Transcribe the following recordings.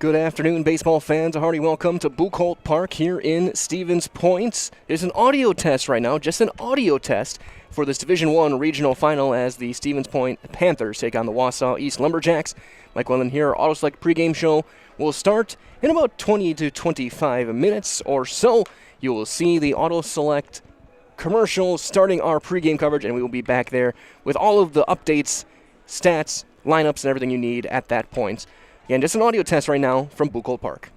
Good afternoon, baseball fans. A hearty welcome to Buchholz Park here in Stevens Point. It's an audio test right now, just an audio test for this Division I regional final as the Stevens Point Panthers take on the Wausau East Lumberjacks. Mike Wellen here. Our Auto Select pregame show will start in about 20 to 25 minutes or so. You will see the Auto Select commercial starting our pregame coverage, and we will be back there with all of the updates, stats, lineups, and everything you need at that point. Again, just an audio test right now from Buchholz Park.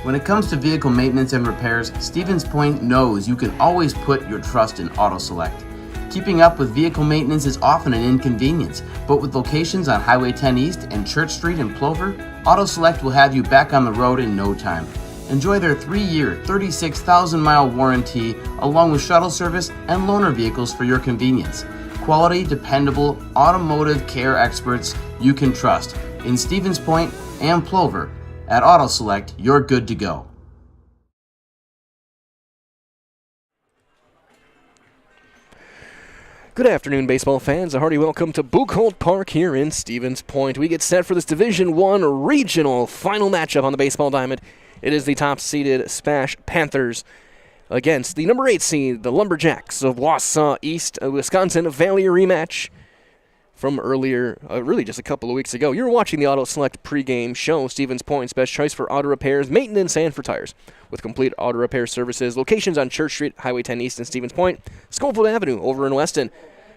When it comes to vehicle maintenance and repairs, Stevens Point knows you can always put your trust in AutoSelect. Keeping up with vehicle maintenance is often an inconvenience, but with locations on Highway 10 East and Church Street in Plover, AutoSelect will have you back on the road in no time. Enjoy their 3-year, 36,000-mile warranty, along with shuttle service and loaner vehicles for your convenience. Quality, dependable, automotive care experts you can trust. In Stevens Point and Plover, at AutoSelect, you're good to go. Good afternoon, baseball fans. A hearty welcome to Buchholz Park here in Stevens Point. We get set for this Division I regional final matchup on the baseball diamond. It is the top-seeded SPASH Panthers against the number 8 seed, the Lumberjacks of Wausau East, Wisconsin. A Valley rematch from earlier, really just a couple of weeks ago. You're watching the AutoSelect pregame show. Stevens Point's best choice for auto repairs, maintenance, and for tires. With complete auto repair services, locations on Church Street, Highway 10 East in Stevens Point, Schofield Avenue over in Weston.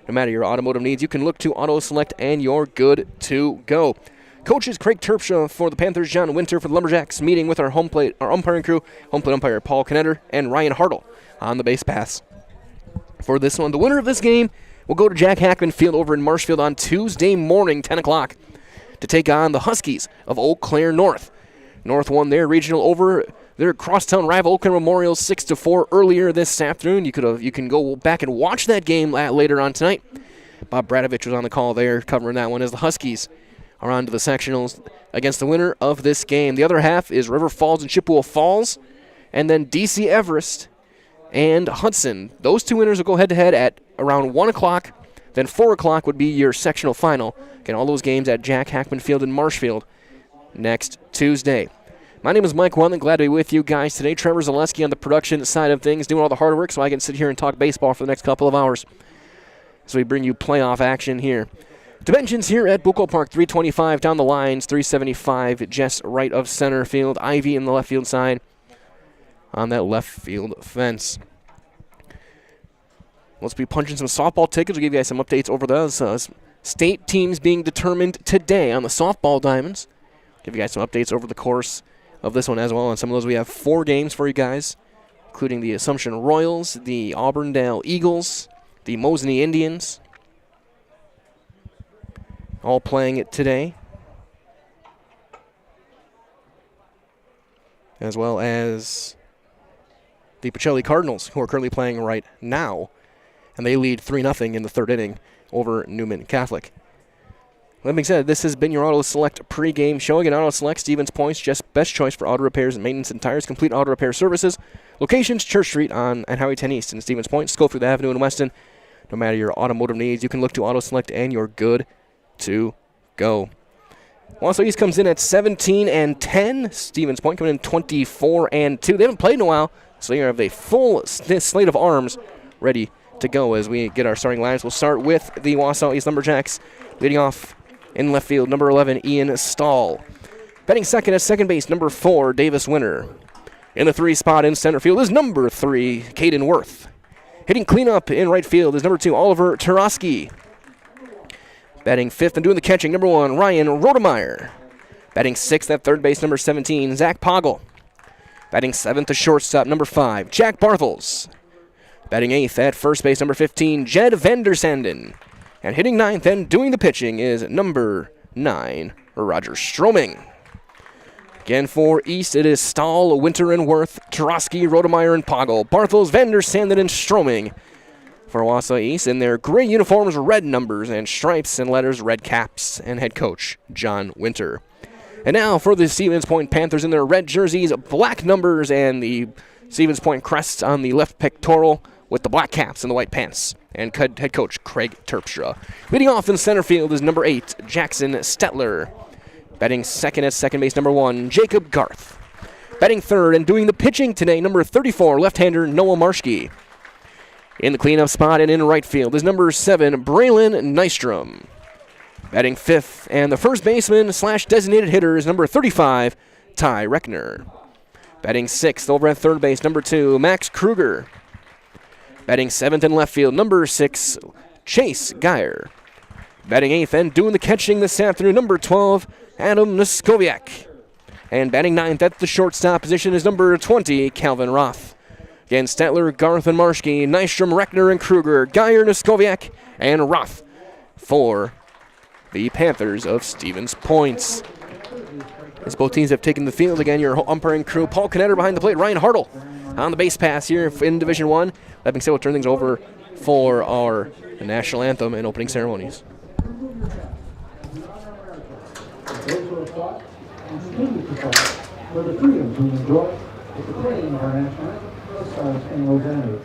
No matter your automotive needs, you can look to AutoSelect and you're good to go. Coaches Craig Terpstra for the Panthers, John Winter for the Lumberjacks, meeting with our umpiring crew, home plate umpire Paul Knetter and Ryan Hartle on the base paths. For this one, the winner of this game will go to Jack Hackman Field over in Marshfield on Tuesday morning, 10 o'clock, to take on the Huskies of Eau Claire North. North won their regional over their crosstown rival Eau Claire Memorial 6-4 earlier this afternoon. You can go back and watch that game later on tonight. Bob Bradovich was on the call there covering that one as the Huskies are on to the sectionals against the winner of this game. The other half is River Falls and Chippewa Falls, and then DC Everest and Hudson. Those two winners will go head-to-head at around 1 o'clock. Then 4 o'clock would be your sectional final. Again, all those games at Jack Hackman Field in Marshfield next Tuesday. My name is Mike Wendland. Glad to be with you guys today. Trevor Zaleski on the production side of things, doing all the hard work so I can sit here and talk baseball for the next couple of hours. So we bring you playoff action here. Dimensions here at Buchholz Park, 325 down the lines, 375 just right of center field. Ivy in the left field side on that left field fence. Let's be punching some softball tickets. We'll give you guys some updates over those state teams being determined today on the softball diamonds. Give you guys some updates over the course of this one as well. On some of those, we have 4 games for you guys, including the Assumption Royals, the Auburndale Eagles, the Mosney Indians, all playing it today, as well as the Pacelli Cardinals, who are currently playing right now, and they lead 3-0 in the 3rd inning over Newman Catholic. That being said, this has been your AutoSelect pregame show. Again, AutoSelect, Stevens Point's just best choice for auto repairs and maintenance and tires, complete auto repair services. Locations, Church Street on Highway 10 East in Stevens Point, Schofield Avenue in Weston. No matter your automotive needs, you can look to AutoSelect and you're good to go. Wausau East comes in at 17-10. Stevens Point coming in 24-2. They haven't played in a while, so you have a full slate of arms ready to go as we get our starting lines. We'll start with the Wausau East Lumberjacks, leading off in left field, number 11, Ian Stahl. Batting second at second base, number 4, Davis Winter. In the 3 spot in center field is number 3, Caden Worth. Hitting cleanup in right field is number 2, Oliver Tarosky. Batting 5th and doing the catching, number 1, Ryan Rodemeyer. Batting 6th at third base, number 17, Zach Poggle. Batting 7th to shortstop, number 5, Jack Barthels. Batting 8th at first base, number 15, Jed Vandersanden. And hitting 9th and doing the pitching is number 9, Roger Stroming. Again for East, it is Stahl, Winter, and Worth, Tarosky, Rodemeyer, and Poggle. Barthels, Vandersanden, and Stroming for Wausau East in their gray uniforms, red numbers, and stripes and letters, red caps, and head coach John Winter. And now for the Stevens Point Panthers in their red jerseys, black numbers, and the Stevens Point crests on the left pectoral with the black caps and the white pants. And head coach Craig Terpstra. Leading off in center field is number 8, Jackson Stetler. Batting second at second base, number 1, Jacob Garth. Batting third and doing the pitching today, number 34, left-hander Noah Marschke. In the cleanup spot and in right field is number 7, Braylon Nystrom. Batting fifth and the first baseman / designated hitter is number 35, Ty Reckner. Batting sixth over at third base, number 2, Max Kruger. Batting seventh in left field, number 6, Chase Geyer. Batting eighth and doing the catching this afternoon, number 12, Adam Noskowiak. And batting ninth at the shortstop position is number 20, Calvin Roth. Again, Stetler, Garth, and Marschke, Nystrom, Reckner, and Kruger, Geyer, Noskoviak, and Roth for the Panthers of Stevens Point. As both teams have taken the field, again, your umpiring crew, Paul Knetter behind the plate, Ryan Hartle on the base pass here in Division I. That being said, we'll turn things over for our national anthem and opening ceremonies. For the freedom to enjoy the playing of our national anthem, stars and Rosanna.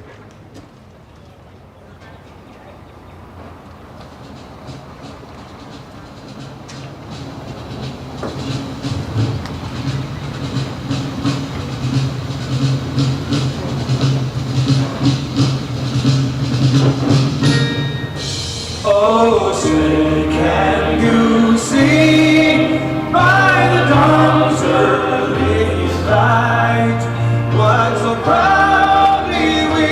Oh, say can you see by the dawn's early light what so proudly we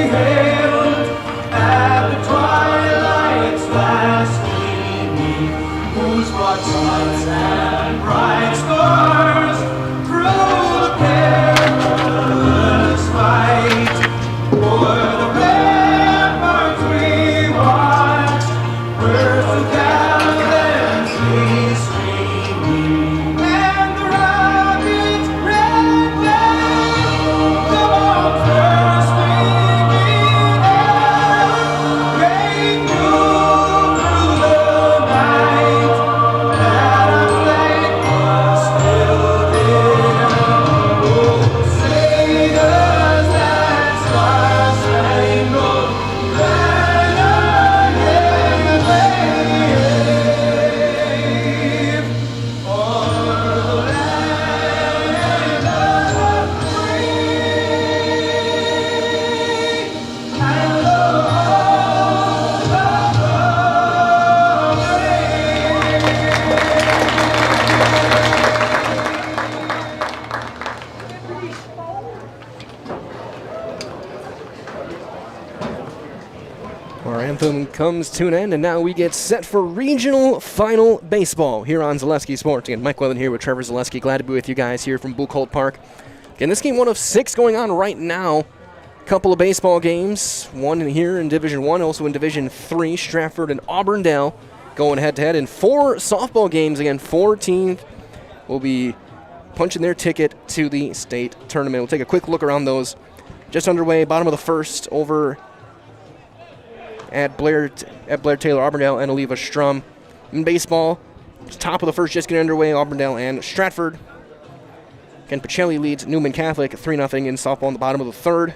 hailed at the twilight's last gleaming, whose broad suns and bright stars through the perilous fight o'er the ramparts we watched, were so gallantly streaming, and the rabbit's red flag, the most first gleaming air, rang through the night, that our flag was still there. Oh, say does that star-spangled banner yet wave o'er the land of the free and the home of the Our anthem comes to an end, and now we get set for regional final baseball here on Zaleski Sports. Again, Mike Wellen here with Trevor Zaleski. Glad to be with you guys here from Buchholz Park. Again, this game 1 of 6 going on right now. Couple of baseball games, one in here in Division 1, also in Division 3. Stratford and Auburndale going head-to-head. And 4 softball games. Again, 4 teams will be punching their ticket to the state tournament. We'll take a quick look around those. Just underway, bottom of the first, over at Blair Taylor, Auburndale, and Oliva Strum. In baseball, top of the first just getting underway, Auburndale and Stratford. Ken Pacelli leads Newman Catholic 3-0 in softball in the bottom of the third.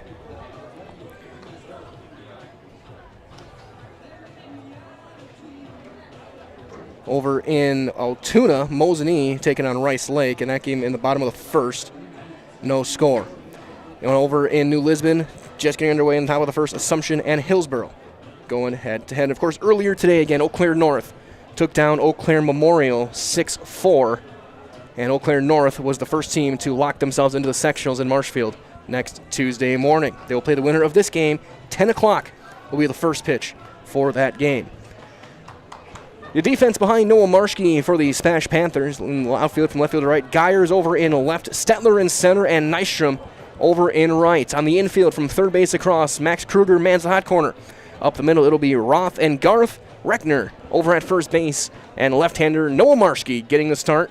Over in Altoona, Mosinee taking on Rice Lake, and that game in the bottom of the first, no score. And over in New Lisbon, just getting underway in the top of the first, Assumption and Hillsborough going head-to-head. Of course, earlier today, again, Eau Claire North took down Eau Claire Memorial 6-4, and Eau Claire North was the first team to lock themselves into the sectionals in Marshfield next Tuesday morning. They will play the winner of this game. 10 o'clock will be the first pitch for that game. The defense behind Noah Marschke for the SPASH Panthers. In the outfield from left field to right, Geyers over in left, Stetler in center, and Nystrom over in right. On the infield from third base across, Max Kruger mans the hot corner. Up the middle, it'll be Roth and Garth. Reckner over at first base, and left-hander Noah Marschke getting the start.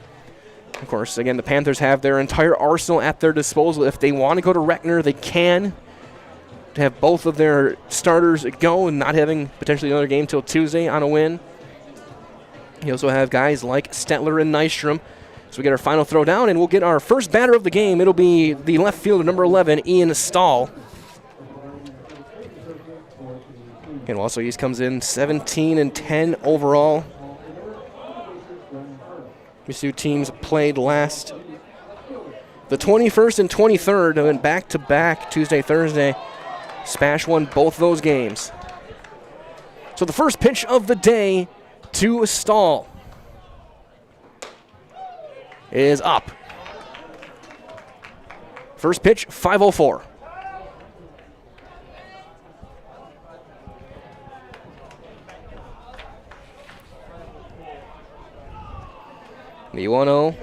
Of course, again, the Panthers have their entire arsenal at their disposal. If they want to go to Reckner, they can. To have both of their starters go and not having potentially another game till Tuesday on a win. You also have guys like Stetler and Nystrom. So we get our final throw down, and we'll get our first batter of the game. It'll be the left fielder, number 11, Ian Stahl. And also he comes in 17-10 overall. These two teams played last. The 21st and 23rd went back-to-back Tuesday, Thursday. SPASH won both those games. So the first pitch of the day to Stahl is up. First pitch, 5:04. The 1-0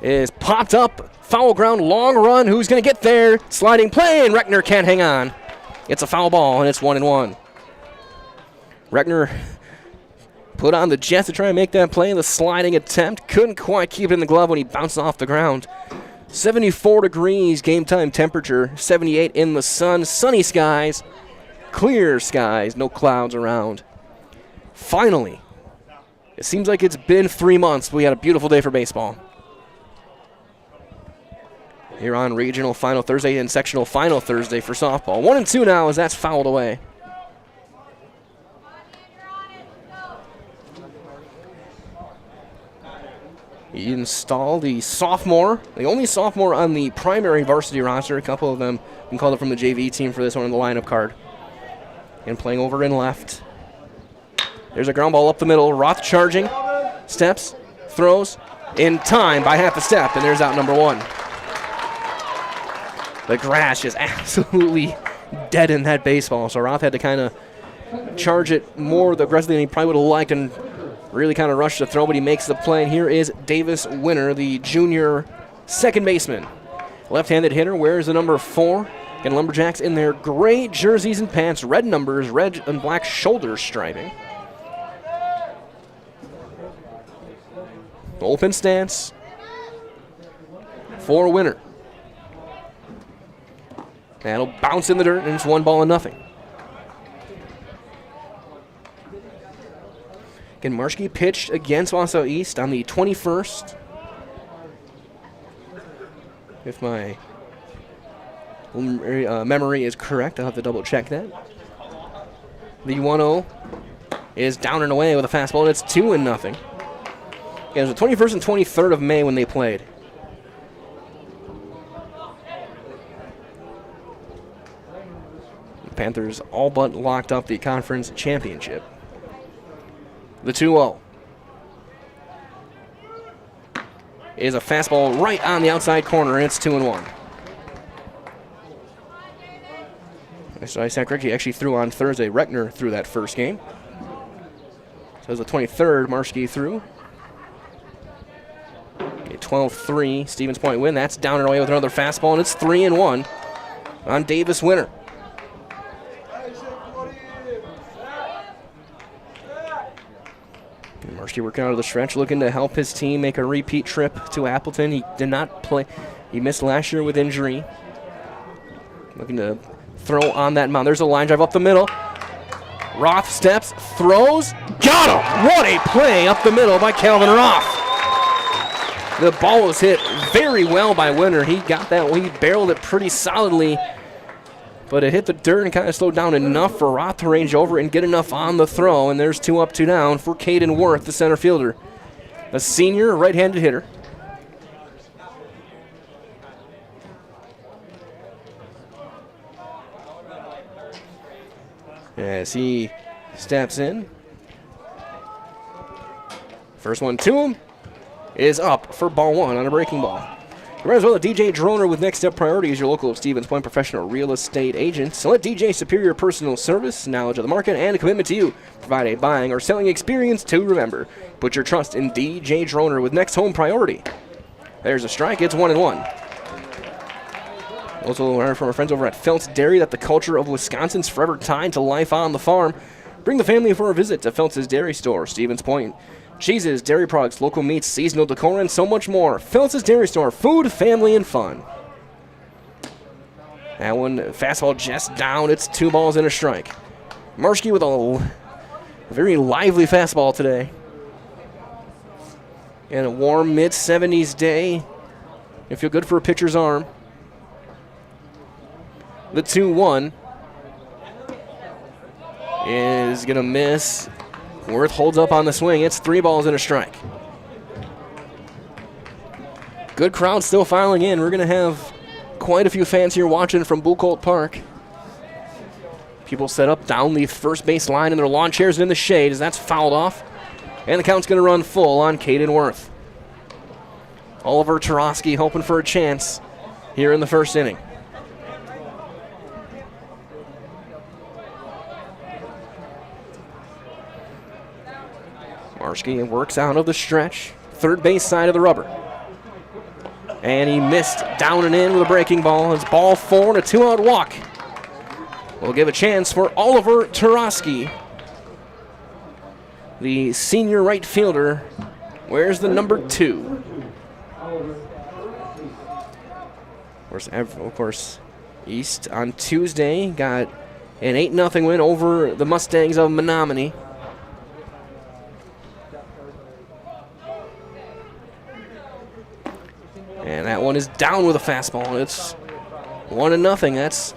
is popped up. Foul ground, long run. Who's going to get there? Sliding play, and Reckner can't hang on. It's a foul ball, and it's 1-1. Reckner put on the jets to try and make that play. The sliding attempt couldn't quite keep it in the glove when he bounced off the ground. 74 degrees game time temperature, 78 in the sun, sunny skies, clear skies, no clouds around. Finally, it seems like it's been 3 months, but we had a beautiful day for baseball. Here on regional final Thursday and sectional final Thursday for softball. 1-2 now as that's fouled away. He installed the sophomore, the only sophomore on the primary varsity roster. A couple of them been called up from the JV team for this one on the lineup card. And playing over in left. There's a ground ball up the middle. Roth charging, steps, throws, in time by half a step, and there's out number 1. The grass is absolutely dead in that baseball, so Roth had to kind of charge it more aggressively than he probably would have liked and really kind of rushed the throw, but he makes the play. And here is Davis Winner, the junior second baseman. Left-handed hitter wears the number 4. And Lumberjacks in their gray jerseys and pants, red numbers, red and black shoulder striping. Open stance for Winner. That'll bounce in the dirt, and it's 1-0. Again, Marshke pitched against Wausau East on the 21st. If my memory is correct, I'll have to double check that. The 1-0 is down and away with a fastball, and it's 2-0. It was the 21st and 23rd of May when they played. The Panthers all but locked up the conference championship. The 2-0 is a fastball right on the outside corner, and it's 2-1. So I said correctly, he actually threw on Thursday. Reckner threw that first game. So it was the 23rd Marshke threw. A 12-3 Stevens Point win. That's down and away with another fastball, and it's 3-1 on Davis Winner. Marshke working out of the stretch, looking to help his team make a repeat trip to Appleton. He did not play. He missed last year with injury. Looking to throw on that mound. There's a line drive up the middle. Roth steps, throws, got him! What a play up the middle by Calvin Roth. The ball was hit very well by Winner. He got that, he barreled it pretty solidly, but it hit the dirt and kind of slowed down enough for Roth to range over and get enough on the throw, and there's 2 up, 2 down for Caden Worth, the center fielder. A senior right-handed hitter. As he steps in. First one to him is up for ball 1 on a breaking ball. As well, DJ Droner with Next Step Priorities, your local Stevens Point professional real estate agent. So let DJ superior personal service, knowledge of the market, and a commitment to you provide a buying or selling experience to remember. Put your trust in DJ Droner with Next Home Priority. There's a strike. It's 1-1. Also learned from our friends over at Felt's Dairy that the culture of Wisconsin's forever tied to life on the farm. Bring the family for a visit to Felt's Dairy Store, Stevens Point. Cheeses, dairy products, local meats, seasonal decor, and so much more. Felt's Dairy Store, food, family, and fun. That one, fastball just down. It's 2 balls and a strike. Marshke with a very lively fastball today. And a warm mid-70s day. You feel good for a pitcher's arm. The 2-1 is going to miss. Worth holds up on the swing. It's 3 balls and a strike. Good crowd still filing in. We're going to have quite a few fans here watching from Buchholz Park. People set up down the first base line in their lawn chairs and in the shade as that's fouled off. And the count's going to run full on Caden Worth. Oliver Tarosky hoping for a chance here in the first inning. Marshke works out of the stretch. Third base side of the rubber. And he missed down and in with a breaking ball. It's ball 4 and a 2-out walk. We'll give a chance for Oliver Tarosky, the senior right fielder. Where's the number 2? Of course, East on Tuesday got an 8-0 win over the Mustangs of Menominee. And that one is down with a fastball. It's 1-0. That's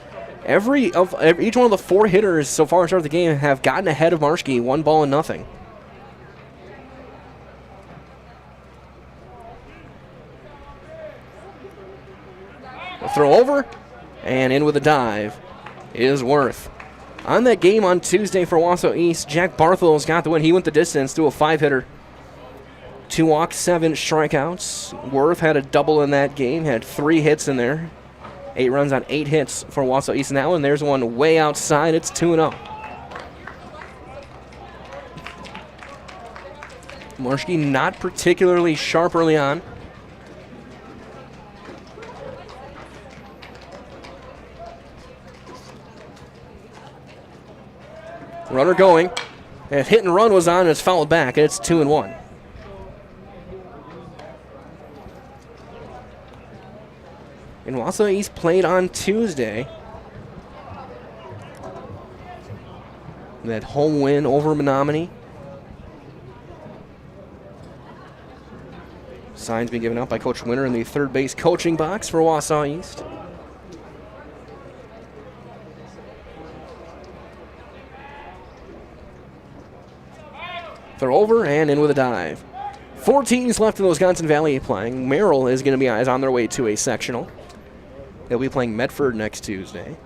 each one of the 4 hitters so far in the game have gotten ahead of Marshke, 1-0. A throw over and in with a dive is Worth. On that game on Tuesday for Wausau East, Jack Barthel's got the win. He went the distance to a 5-hitter. 2 walks, 7 strikeouts. Worth had a double in that game, had 3 hits in there. 8 runs on 8 hits for Wausau East in that one. There's one way outside. It's 2-0. Marshke not particularly sharp early on. Runner going. And hit and run was on, and it's fouled back, and it's 2-1. And Wausau East played on Tuesday. That home win over Menominee. Signs being given out by Coach Winter in the third base coaching box for Wausau East. They're over and in with a dive. 4 teams left in the Wisconsin Valley playing. Merrill is going to be on their way to a sectional. They'll be playing Medford next Tuesday.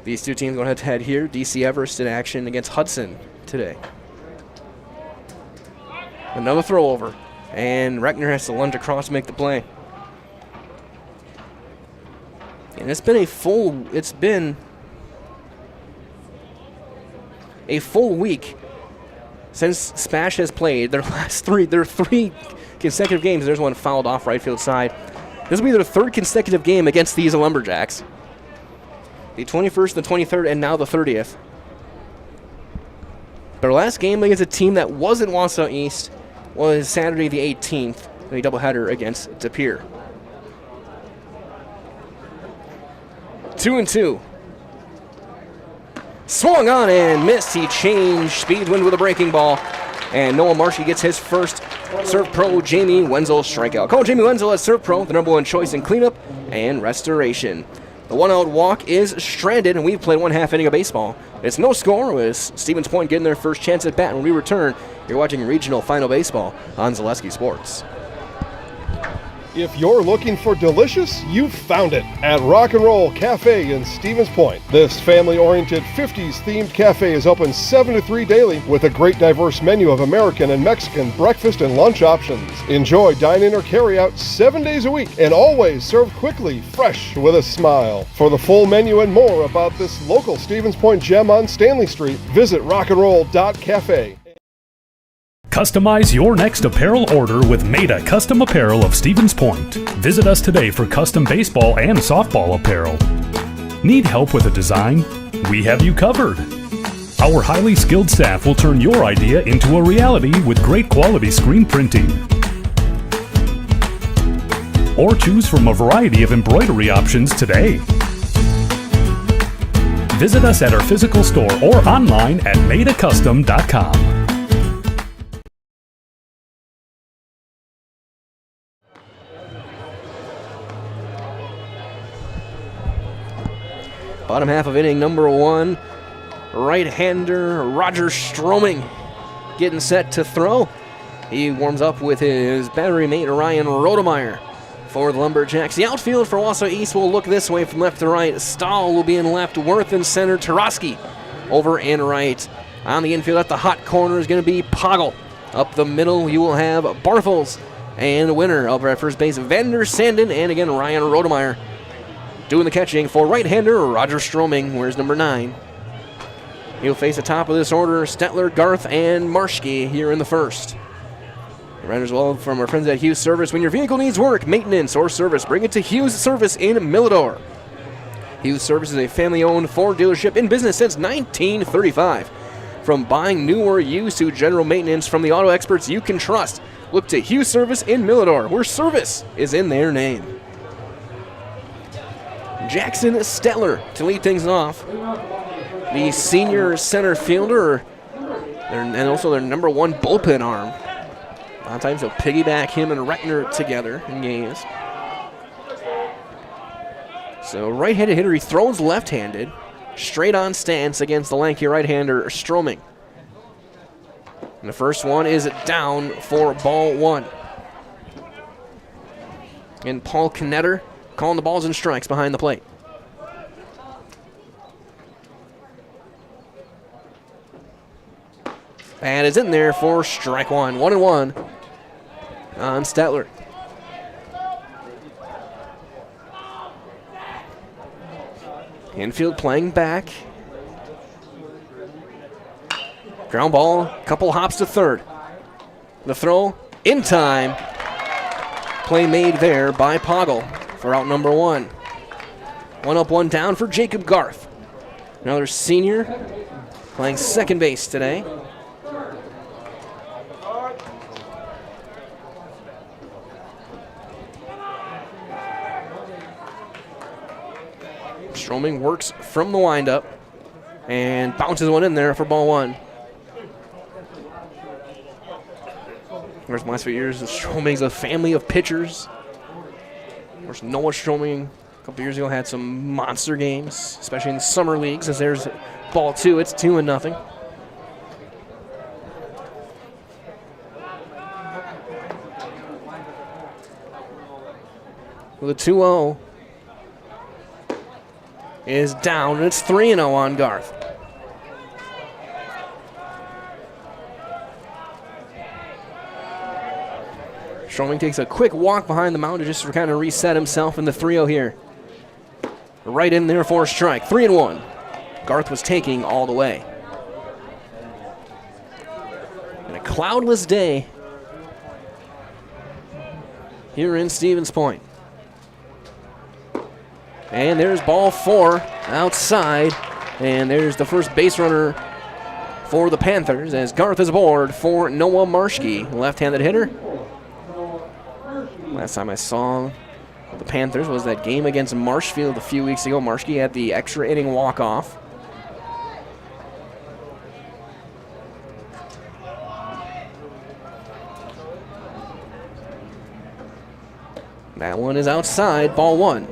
These 2 teams going head-to-head here. DC Everest in action against Hudson today. Another throw over. And Reckner has to lunge across to make the play. And it's been a full week since SPASH has played their last 3. There are 3 consecutive games. There's one fouled off right field side. This will be their 3rd consecutive game against these Lumberjacks. The 21st, the 23rd, and now the 30th. Their last game against a team that wasn't Wausau East was Saturday the 18th, a doubleheader against De Pere. 2-2. Swung on and missed. He changed speed, wind with a breaking ball. And Noah Marshke gets his first Serve Pro Jamie Wenzel strikeout. Call Jamie Wenzel as Serve Pro, the number 1 choice in cleanup and restoration. The 1-out walk is stranded, and we've played 1/2 inning of baseball. It's no score, with Stevens Point getting their first chance at bat. When we return, you're watching Regional Final Baseball on Zaleski Sports. If you're looking for delicious, you've found it at Rock and Roll Cafe in Stevens Point. This family-oriented 50s-themed cafe is open 7 to 3 daily with a great diverse menu of American and Mexican breakfast and lunch options. Enjoy dine-in or carry-out 7 days a week and always served quickly, fresh with a smile. For the full menu and more about this local Stevens Point gem on Stanley Street, visit rockandroll.cafe. Customize your next apparel order with Maida Custom Apparel of Stevens Point. Visit us today for custom baseball and softball apparel. Need help with a design? We have you covered. Our highly skilled staff will turn your idea into a reality with great quality screen printing. Or choose from a variety of embroidery options today. Visit us at our physical store or online at maidacustom.com. Bottom half of inning number 1. Right-hander Roger Stroming getting set to throw. He warms up with his battery mate Ryan Rodemeyer for the Lumberjacks. The outfield for Wausau East will look this way from left to right. Stahl will be in left, Worth in center, Tarosky over in right. On the infield at the hot corner is going to be Poggle. Up the middle you will have Barthels. And the winner over at first base, Vander Sanden, and again Ryan Rodemeyer doing the catching for right-hander Roger Stroming. Where's number 9? He'll face the top of this order, Stetler, Garth, and Marshke here in the first. Right as well from our friends at Hughes Service. When your vehicle needs work, maintenance, or service, bring it to Hughes Service in Millador. Hughes Service is a family-owned Ford dealership in business since 1935. From buying new or used to general maintenance from the auto experts you can trust, look to Hughes Service in Millador, where service is in their name. Jackson Stetler to lead things off. The senior center fielder, and also their number one bullpen arm. A lot of times they'll piggyback him and Reckner together in games. So right-handed hitter, he throws left-handed. Straight on stance against the lanky right-hander Stroming. And the first one is down for ball one. And Paul Knetter calling the balls and strikes behind the plate. And it's in there for strike one. 1-1 on Stetler. Infield playing back. Ground ball, couple hops to third. The throw in time. Play made there by Poggle for out number one. One up, one down for Jacob Garth. Another senior playing second base today. Stroming works from the windup and bounces one in there for ball one. Of course, the last few years, Stroming's a family of pitchers. Of course, Noah Stroming a couple years ago had some monster games, especially in the summer leagues. As there's ball two, it's 2-0. With a 2-0 is down, and it's 3-0 on Garth. Stroming takes a quick walk behind the mound to just kind of reset himself in the 3-0 here. Right in there for a strike. 3-1. Garth was taking all the way. And a cloudless day here in Stevens Point. And there's ball four outside. And there's the first base runner for the Panthers as Garth is aboard for Noah Marshke, left-handed hitter. Last time I saw the Panthers was that game against Marshfield a few weeks ago. Marshke had the extra inning walk-off. That one is outside, ball one.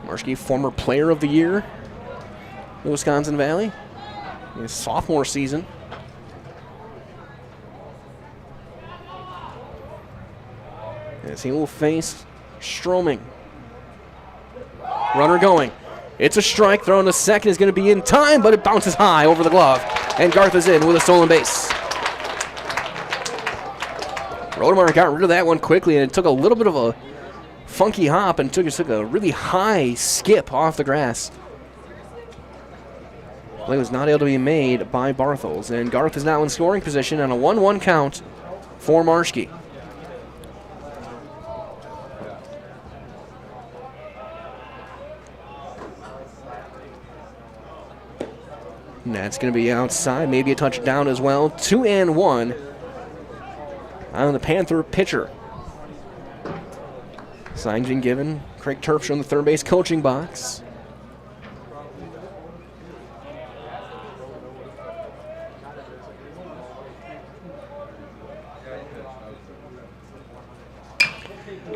Marshke, former player of the year in the Wisconsin Valley, his sophomore season. As he will face Stroming. Runner going. It's a strike. Thrown to second is going to be in time, but it bounces high over the glove. And Garth is in with a stolen base. Rodemeyer got rid of that one quickly, and it took a little bit of a funky hop and took a really high skip off the grass. Play was not able to be made by Barthels, and Garth is now in scoring position on a 1-1 count for Marshke. And that's going to be outside, maybe a touchdown as well. 2-1 on the Panther pitcher. Signs been given. Craig Terpstra in the third base coaching box.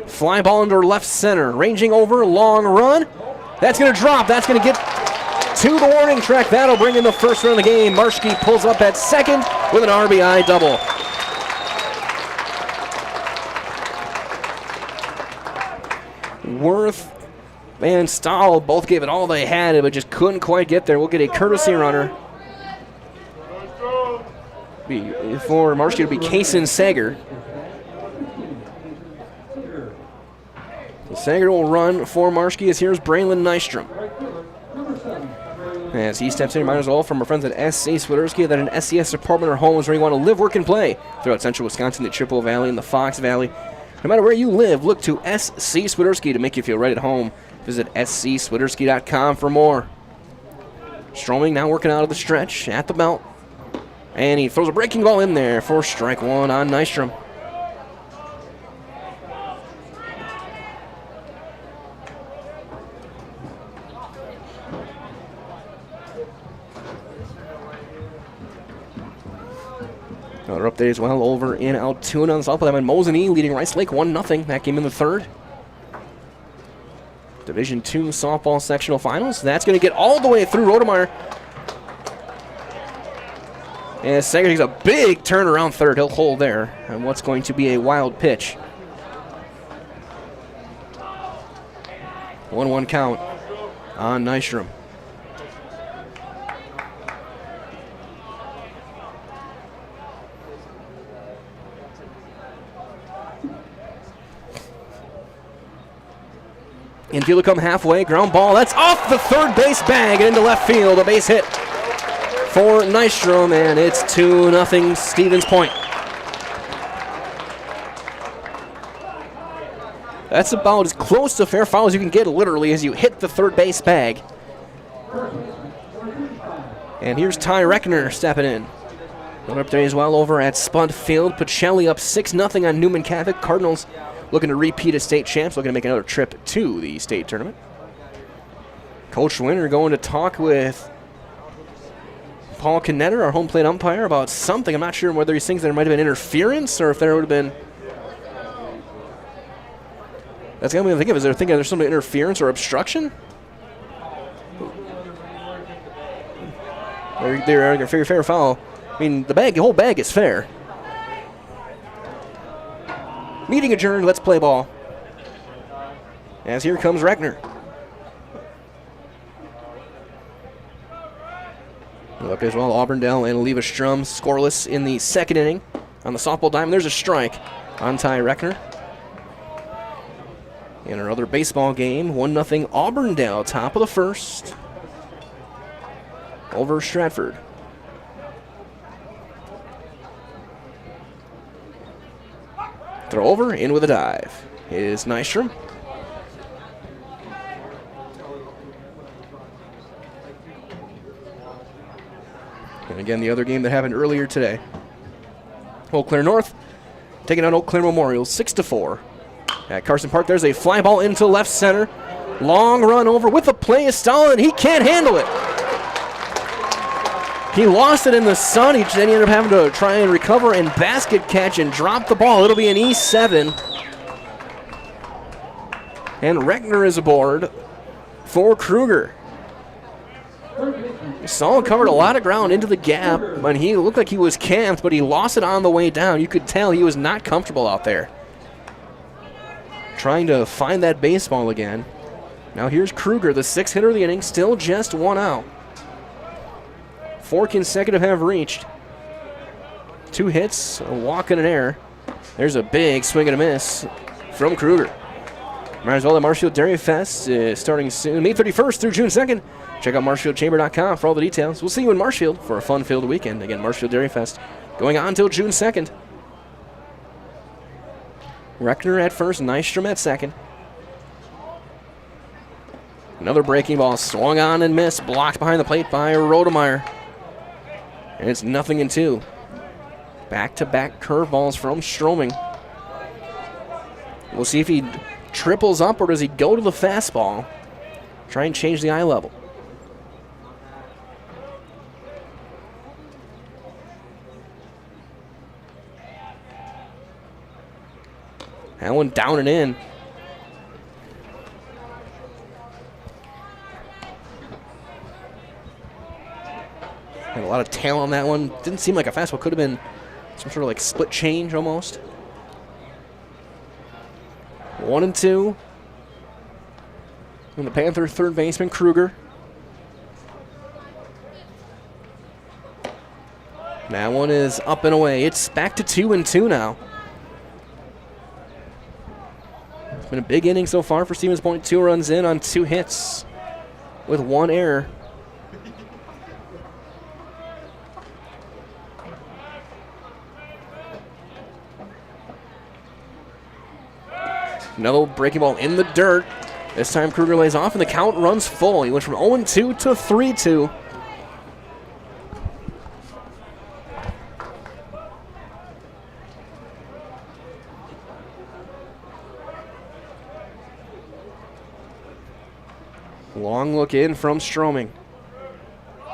Fly ball under left center. Ranging over, long run. That's going to drop. That's going to get to the warning track. That'll bring in the first run of the game. Marshke pulls up at second with an RBI double. Worth and Stahl both gave it all they had, but just couldn't quite get there. We'll get a courtesy runner for Marshke to be Kaysen Sager. Sager will run for Marshke as here's Braylon Nystrom. As he steps in, remind us all from our friends at SC Swiderski that an SCS apartment or home is where you want to live, work, and play. Throughout central Wisconsin, the Chippewa Valley, and the Fox Valley. No matter where you live, look to SC Swiderski to make you feel right at home. Visit scswiderski.com for more. Stroming now working out of the stretch at the belt. And he throws a breaking ball in there for strike one on Nystrom. Another update as well over in Altoona on the South Diamond. Mosinee leading Rice Lake 1-0. That game in the third. Division II softball sectional finals. That's going to get all the way through Rodemeyer. And Sanger takes a big turn around third. He'll hold there on what's going to be a wild pitch. 1-1 count on Nystrom. Infield will come halfway. Ground ball. That's off the third base bag and into left field. A base hit for Nystrom, and it's 2-0 Stevens Point. That's about as close to fair foul as you can get, literally, as you hit the third base bag. And here's Ty Reckner stepping in. Another update as well over at Spud Field. Pacelli up 6-0 on Newman Catholic. Cardinals looking to repeat as state champs, looking to make another trip to the state tournament. Coach Winter going to talk with Paul Knetter, our home plate umpire, about something. I'm not sure whether he thinks there might have been interference or if there would have been. That's the only thing I think of. Is they're thinking there's some interference or obstruction? They're arguing fair foul. I mean, the whole bag is fair. Meeting adjourned. Let's play ball. As here comes Reckner. Look as well, Auburndale and Oliva Strum scoreless in the second inning. On the softball diamond, there's a strike on Ty Reckner. In our other baseball game, 1-0 Auburndale, top of the first. Over Stratford. Throw over, in with a dive is Nystrom. And again, the other game that happened earlier today. Eau Claire North taking on Eau Claire Memorial 6-4. At Carson Park, there's a fly ball into left center. Long run over with the play is Stalin. He can't handle it. He lost it in the sun. Then he ended up having to try and recover and basket catch and drop the ball. It'll be an E7. And Reckner is aboard for Kruger. Stahl covered a lot of ground into the gap, and he looked like he was camped, but he lost it on the way down. You could tell he was not comfortable out there. Trying to find that baseball again. Now here's Kruger, the sixth hitter of the inning, still just one out. 4 consecutive have reached. 2 hits, a walk and an error. There's a big swing and a miss from Kruger. Might as well, the Marshfield Dairy Fest is starting soon, May 31st through June 2nd. Check out marshfieldchamber.com for all the details. We'll see you in Marshfield for a fun-filled weekend. Again, Marshfield Dairy Fest going on until June 2nd. Reckner at first, Nystrom at second. Another breaking ball swung on and missed, blocked behind the plate by Rodemeyer. And it's 0-2. Back-to-back curveballs from Stroming. We'll see if he triples up or does he go to the fastball. Try and change the eye level. That one down and in. Had a lot of tail on that one. Didn't seem like a fastball. Could have been some sort of like split change almost. 1-2. And the Panther third baseman, Kruger. That one is up and away. It's back to 2-2 now. It's been a big inning so far for Stevens Point. 2 runs in on 2 hits with 1 error. Another breaking ball in the dirt. This time Kruger lays off and the count runs full. He went from 0-2 to 3-2. Long look in from Stroming.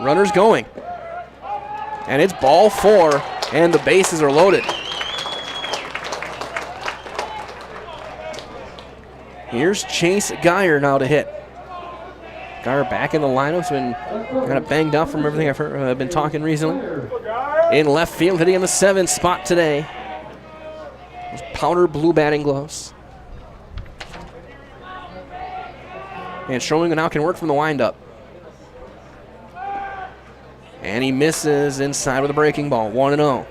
Runner's going. And it's ball 4, and the bases are loaded. Here's Chase Geyer now to hit. Geyer back in the lineup. He's been kind of banged up from everything I've been talking recently. In left field, hitting in the 7th spot today. Those powder blue batting gloves. And Stroming now can work from the windup. And he misses inside with a breaking ball, 1-0. All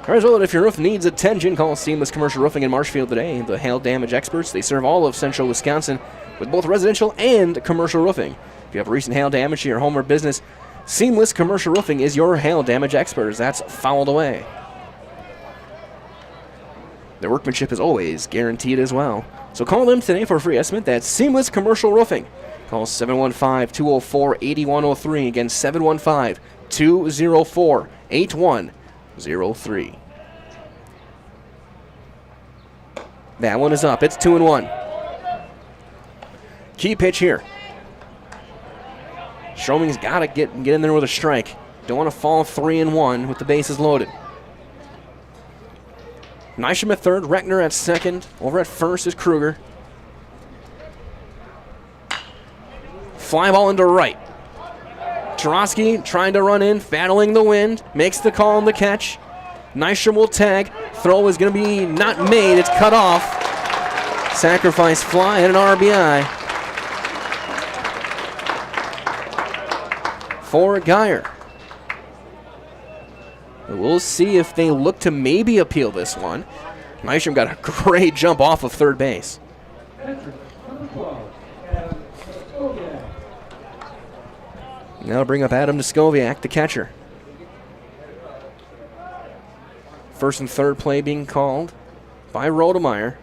right, so if your roof needs attention, call Seamless Commercial Roofing in Marshfield today. The hail damage experts, they serve all of central Wisconsin with both residential and commercial roofing. If you have recent hail damage to your home or business, Seamless Commercial Roofing is your hail damage experts. That's fouled away. Their workmanship is always guaranteed as well. So call them today for a free estimate. That's Seamless Commercial Roofing. Call 715-204-8103. Again, 715-204-8103. That one is up. It's 2-1. Key pitch here. Stroming's got to get in there with a strike. Don't want to fall 3-1 with the bases loaded. Nysham at third, Reckner at second. Over at first is Kruger. Fly ball into right. Tarosky trying to run in, battling the wind, makes the call on the catch. Nysham will tag. Throw is going to be not made. It's cut off. Sacrifice fly and an RBI for Geyer. We'll see if they look to maybe appeal this one. Nysham got a great jump off of third base. Now bring up Adam Neskoviak, the catcher. First and third play being called by Rodemeyer.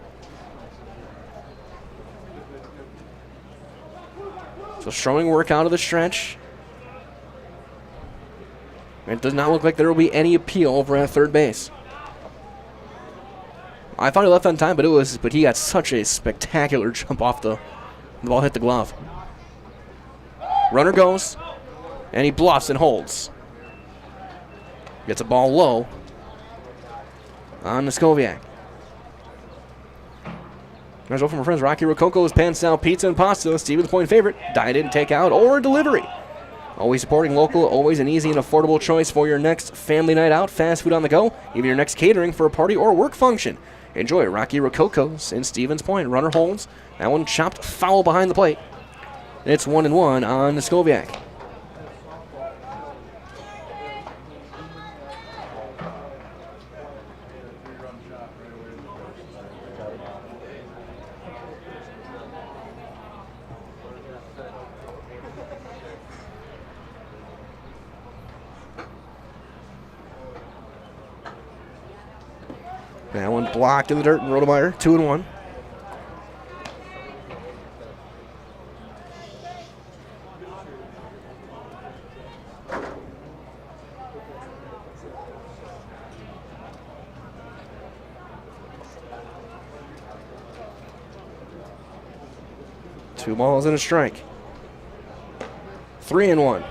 So showing work out of the stretch. It does not look like there will be any appeal over at third base. I thought he left on time, but he got such a spectacular jump off the ball hit the glove. Runner goes, and he bluffs and holds. Gets a ball low on Neskoviak. There's one from our friends Rocky Rococo's Pan Style Pizza and Pasta, Stevens Point favorite, dine in, take out, or delivery. Always supporting local, always an easy and affordable choice for your next family night out, fast food on the go, even your next catering for a party or work function. Enjoy Rocky Rococo's in Stevens Point. Runner holds. That one chopped foul behind the plate. It's 1-1 on Neskoviak. That one blocked in the dirt, and Rodemeyer, 2-1. Two balls and a strike. 3-1.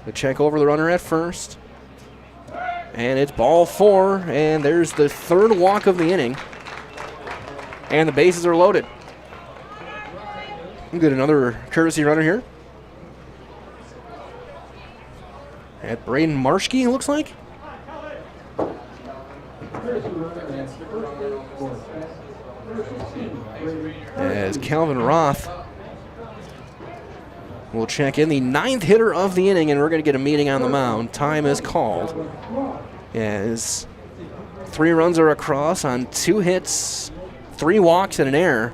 The check over the runner at first. And it's ball 4, and there's the third walk of the inning. And the bases are loaded. We'll get another courtesy runner here. At Braden Marshke, it looks like. As Calvin Roth will check in, the 9th hitter of the inning, and we're going to get a meeting on the mound. Time is called as 3 runs are across on 2 hits, 3 walks, and an error.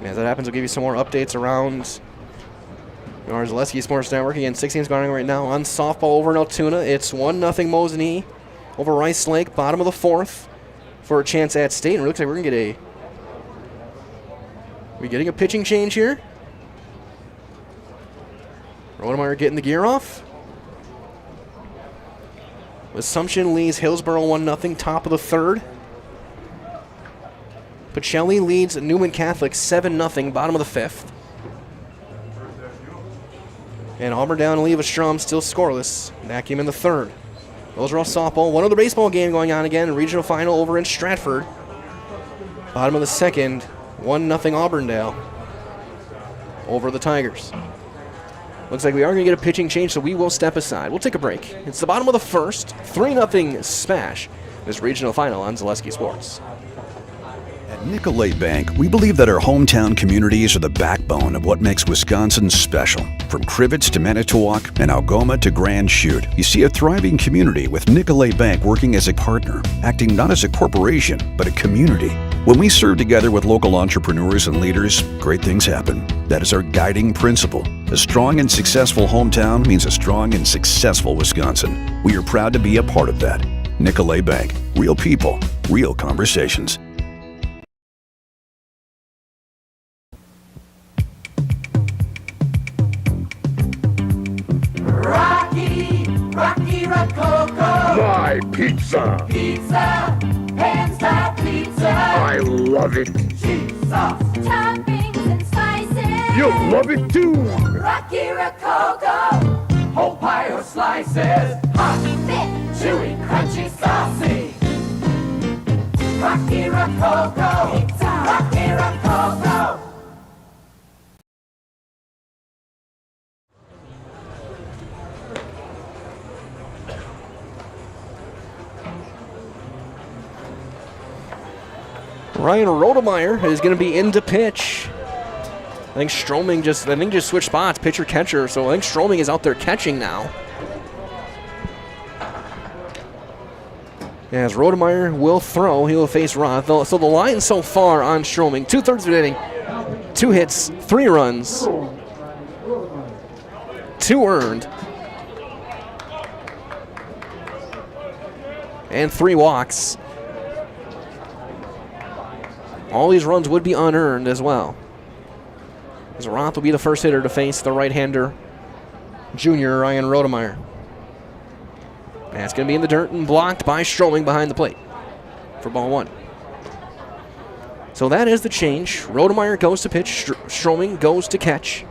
As that happens, we'll give you some more updates around our Zaleski Sports Network. Again, 6 games going on right now on softball over in Altoona. It's 1-0 Mosinee over Rice Lake, bottom of the 4th for a chance at state. And it looks like we're going to get we getting a pitching change here. Rodemeyer getting the gear off. Assumption leads Hillsborough 1-0, top of the 3rd. Pacelli leads Newman Catholic 7-0, bottom of the 5th. And Auburndale and Leva Strom still scoreless. That game in the 3rd. Those are all softball. One other baseball game going on again. Regional final over in Stratford. Bottom of the 2nd. 1-0 Auburndale over the Tigers. Looks like we are going to get a pitching change, so we will step aside. We'll take a break. It's the bottom of the 1st. 3-0 SPASH. This regional final on Zaleski Sports. At Nicolay Bank, we believe that our hometown communities are the backbone of what makes Wisconsin special. From Crivets to Manitowoc and Algoma to Grand Chute, you see a thriving community with Nicolay Bank working as a partner, acting not as a corporation, but a community. When we serve together with local entrepreneurs and leaders, great things happen. That is our guiding principle. A strong and successful hometown means a strong and successful Wisconsin. We are proud to be a part of that. Nicolay Bank. Real people, real conversations. Rocky Rococo. My pizza! Pizza, hands down pizza. I love it! Cheese sauce, toppings and slices. You'll love it too! Rocky Rococo. Whole pie or slices. Hot, thick, chewy, crunchy, saucy. Rocky Rococo. Pizza. Rocky Rococo. Ryan Rodemeyer is going to be in to pitch. I think Stroming just switched spots, pitcher catcher. So I think Stroming is out there catching now. As Rodemeyer will throw, he will face Roth. So the line so far on Stroming: 2/3 of an inning, 2 hits, 3 runs, 2 earned, and 3 walks. All these runs would be unearned as well, as Roth will be the first hitter to face the right-hander, junior Ryan Rodemeyer. And it's going to be in the dirt and blocked by Stroming behind the plate for ball 1. So that is the change. Rodemeyer goes to pitch, Stroming goes to catch.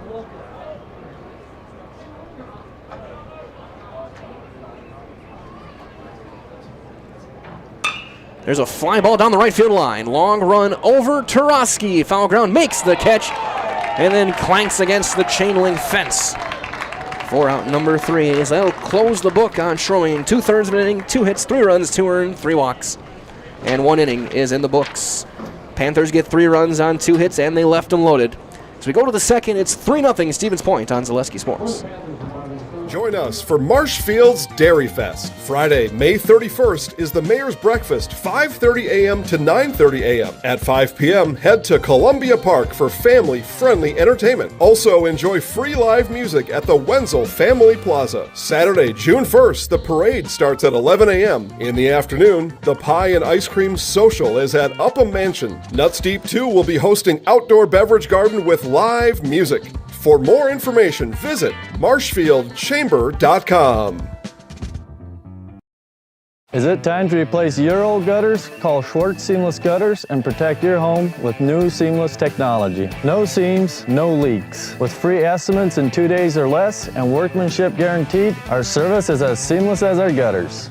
There's a fly ball down the right field line. Long run over Turowski. Foul ground, makes the catch, and then clanks against the chain link fence. 4 out number 3. As that'll close the book on Stroming. 2/3 of an inning, 2 hits, 3 runs, 2 earned, 3 walks. And 1 inning is in the books. Panthers get 3 runs on 2 hits, and they left them loaded. So we go to the 2nd. It's 3-0 Stevens Point on Zaleski Sports. Join us for Marshfield's Dairy Fest. Friday, May 31st is the Mayor's Breakfast, 5:30 a.m. to 9:30 a.m. At 5 p.m., head to Columbia Park for family-friendly entertainment. Also, enjoy free live music at the Wenzel Family Plaza. Saturday, June 1st, the parade starts at 11 a.m. In the afternoon, the Pie and Ice Cream Social is at Upham Mansion. Nuts Deep 2 will be hosting outdoor beverage garden with live music. For more information, visit marshfieldchamber.com. Is it time to replace your old gutters? Call Schwartz Seamless Gutters and protect your home with new seamless technology. No seams, no leaks. With free estimates in 2 days or less and workmanship guaranteed, our service is as seamless as our gutters.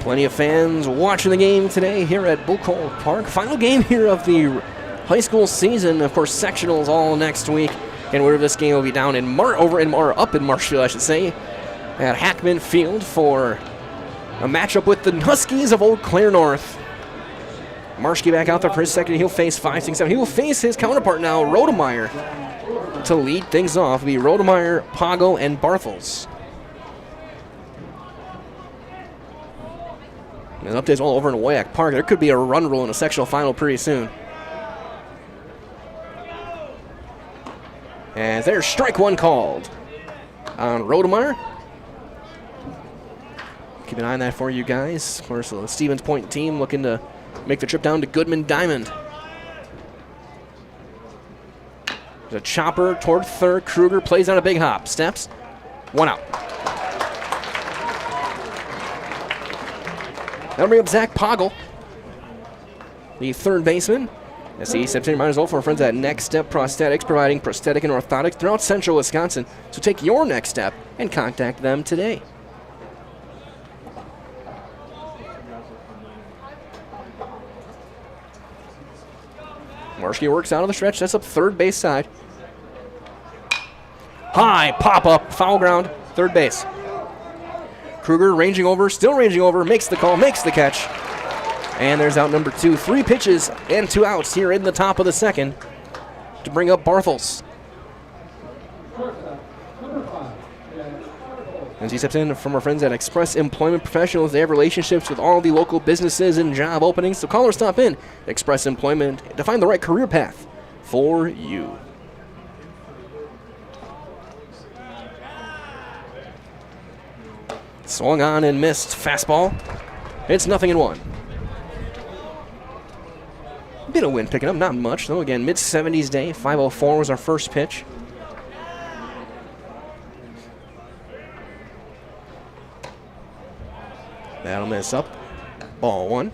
Plenty of fans watching the game today here at Buchholz Park. Final game here of the high school season. Of course, sectionals all next week. And where this game will be down in up in Marshfield, I should say, at Hackman Field for a matchup with the Huskies of Eau Claire North. Marschke back out there for his second. He'll face 5, 6, 7. He will face his counterpart now, Rodemeyer, to lead things off. It'll be Rodemeyer, Pago, and Barthels. And updates all over in WIAA Park. There could be a run rule in a sectional final pretty soon. And there's strike one called on Rodemeyer. Keep an eye on that for you guys. Of course, the Stevens Point team looking to make the trip down to Goodman Diamond. There's a chopper toward third. Kruger plays on a big hop. Steps. One out. That'll bring up Zach Poggle, the third baseman. As he steps in, might as well for our friends at Next Step Prosthetics, providing prosthetic and orthotics throughout central Wisconsin. So take your next step and contact them today. Marschke works out of the stretch, sets up third base side. High pop up, foul ground, third base. Kruger ranging over, still ranging over, makes the call, makes the catch. And there's out number 2. 3 pitches and 2 outs here in the top of the second to bring up Barthels. As he steps in from our friends at Express Employment Professionals, they have relationships with all the local businesses and job openings. So call or stop in Express Employment to find the right career path for you. Swung on and missed. Fastball. It's 0-1. Bit of wind picking up, not much though. Again, mid-70s day. 5:04 was our first pitch. That'll miss up. Ball 1.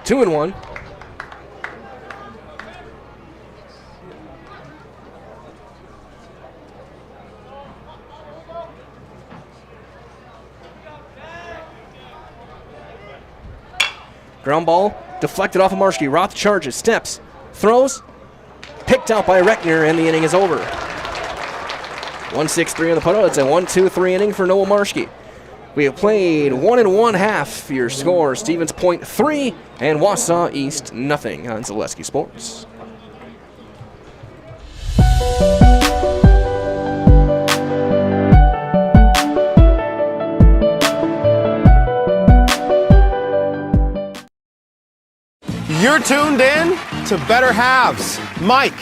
Two and 1. Ground ball deflected off of Marschke. Roth charges, steps, throws, picked out by Reckner, and the inning is over. 1-6-3 on the putout. It's a 1-2-3 inning for Noah Marschke. We have played 1 1/2. Your score: Stevens Point 3 and Wausau East 0 on Zaleski Sports. You're tuned in to Better Halves. Mike,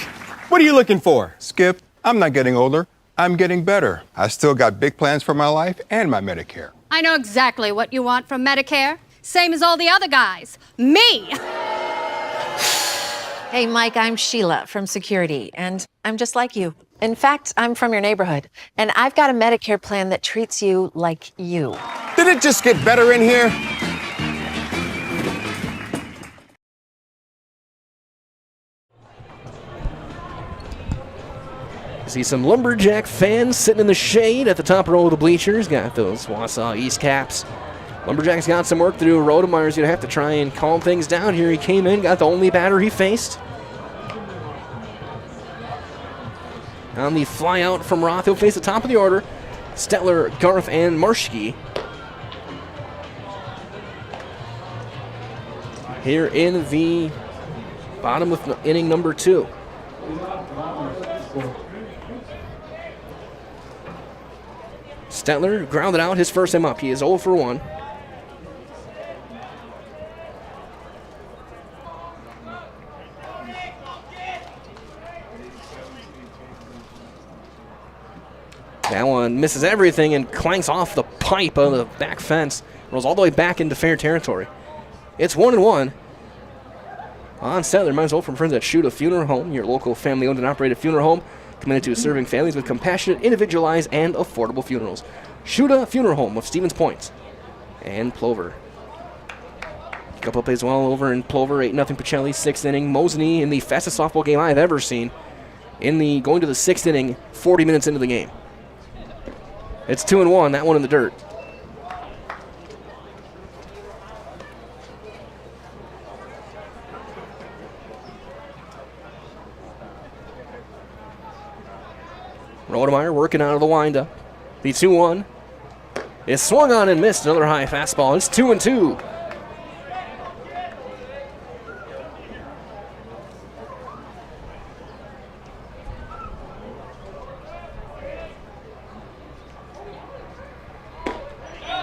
what are you looking for? Skip, I'm not getting older. I'm getting better. I still got big plans for my life and my Medicare. I know exactly what you want from Medicare. Same as all the other guys. Me! Hey, Mike, I'm Sheila from Security, and I'm just like you. In fact, I'm from your neighborhood, and I've got a Medicare plan that treats you like you. Did it just get better in here? See some Lumberjack fans sitting in the shade at the top row of the bleachers. Got those Wausau East caps. Lumberjack's got some work to do. Rodemeyer's going to have to try and calm things down here. He came in, got the only batter he faced. On the fly out from Roth, he'll face the top of the order. Stetler, Garth, and Marschke. Here in the bottom of inning number 2. Stetler grounded out his first time up. He is 0 for 1. That one misses everything and clanks off the pipe of the back fence. Rolls all the way back into fair territory. It's 1-1. On Stetler, might as well from friends at Shoot a Funeral Home, your local family-owned and operated funeral home, committed to serving families with compassionate, individualized, and affordable funerals. Shoot a Funeral Home of Stevens Point and Plover. A couple of plays well over in Plover, 8-0 Pacelli, 6th inning. Mosney in the fastest softball game I've ever seen. Going to the 6th inning, 40 minutes into the game. It's 2-1, that one in the dirt. Rodemeyer working out of the windup. The 2-1 is swung on and missed. Another high fastball. It's 2-2.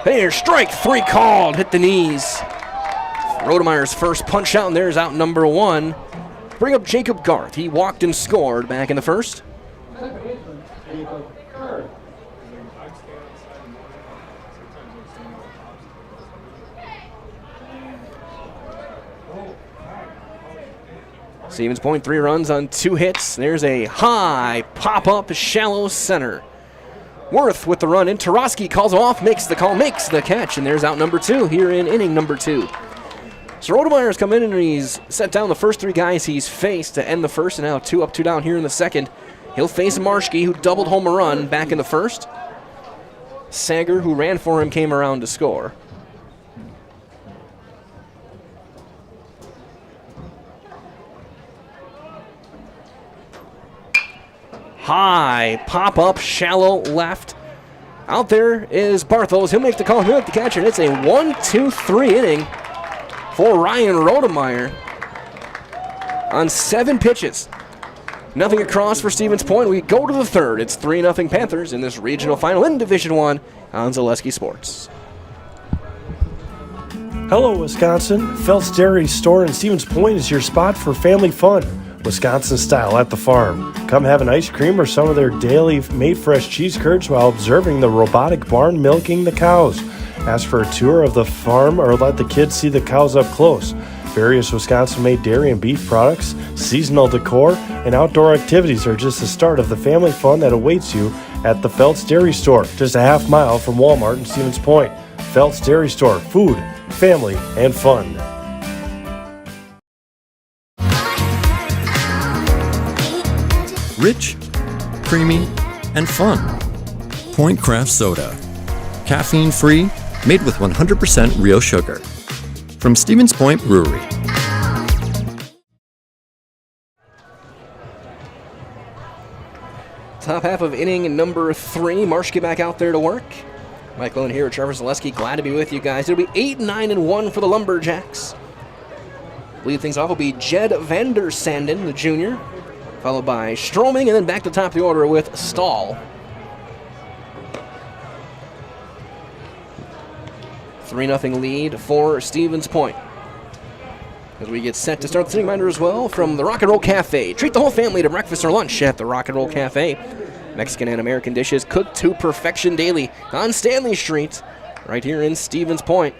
There's strike 3 called. Hit the knees. Rodemeyer's first punch out, and there's out number 1. Bring up Jacob Garth. He walked and scored back in the first. Stevens Point 3 runs on 2 hits. There's a high pop-up shallow center. Worth with the run in. Tarosky calls off, makes the call, makes the catch, and there's out number 2 here in inning number 2. So Rodemeyer's come in and he's set down the first 3 guys he's faced to end the first, and now 2 up, 2 down here in the second. He'll face Marschke, who doubled home a run back in the first. Sager, who ran for him, came around to score. High pop-up, shallow left. Out there is Barthels. He'll make the call, he'll make the catch, and it's a 1-2-3 inning for Ryan Rodemeyer on 7 pitches. Nothing across for Stevens Point. We go to the third. It's 3-0 Panthers in this regional final in Division I on Zaleski Sports. Hello, Wisconsin. Phelps Dairy Store in Stevens Point is your spot for family fun. Wisconsin style at the farm. Come have an ice cream or some of their daily made fresh cheese curds while observing the robotic barn milking the cows. Ask for a tour of the farm or let the kids see the cows up close. Various Wisconsin-made dairy and beef products, seasonal decor, and outdoor activities are just the start of the family fun that awaits you at the Phelps Dairy Store, just a half mile from Walmart in Stevens Point. Phelps Dairy Store, food, family, and fun. Rich, creamy, and fun. Point Craft Soda. Caffeine-free, made with 100% real sugar. From Stevens Point Brewery. Top half of inning number 3. Marschke back out there to work. Mike Lone here, Trevor Zaleski, glad to be with you guys. It'll be 8-9-1 for the Lumberjacks. Lead things off will be Jed Vander Sanden, the junior, followed by Stroming, and then back to top of the order with Stahl. 3-0 lead for Stevens Point. As we get set to start the sitting reminder as well from the Rock and Roll Cafe. Treat the whole family to breakfast or lunch at the Rock and Roll Cafe. Mexican and American dishes cooked to perfection daily on Stanley Street, right here in Stevens Point.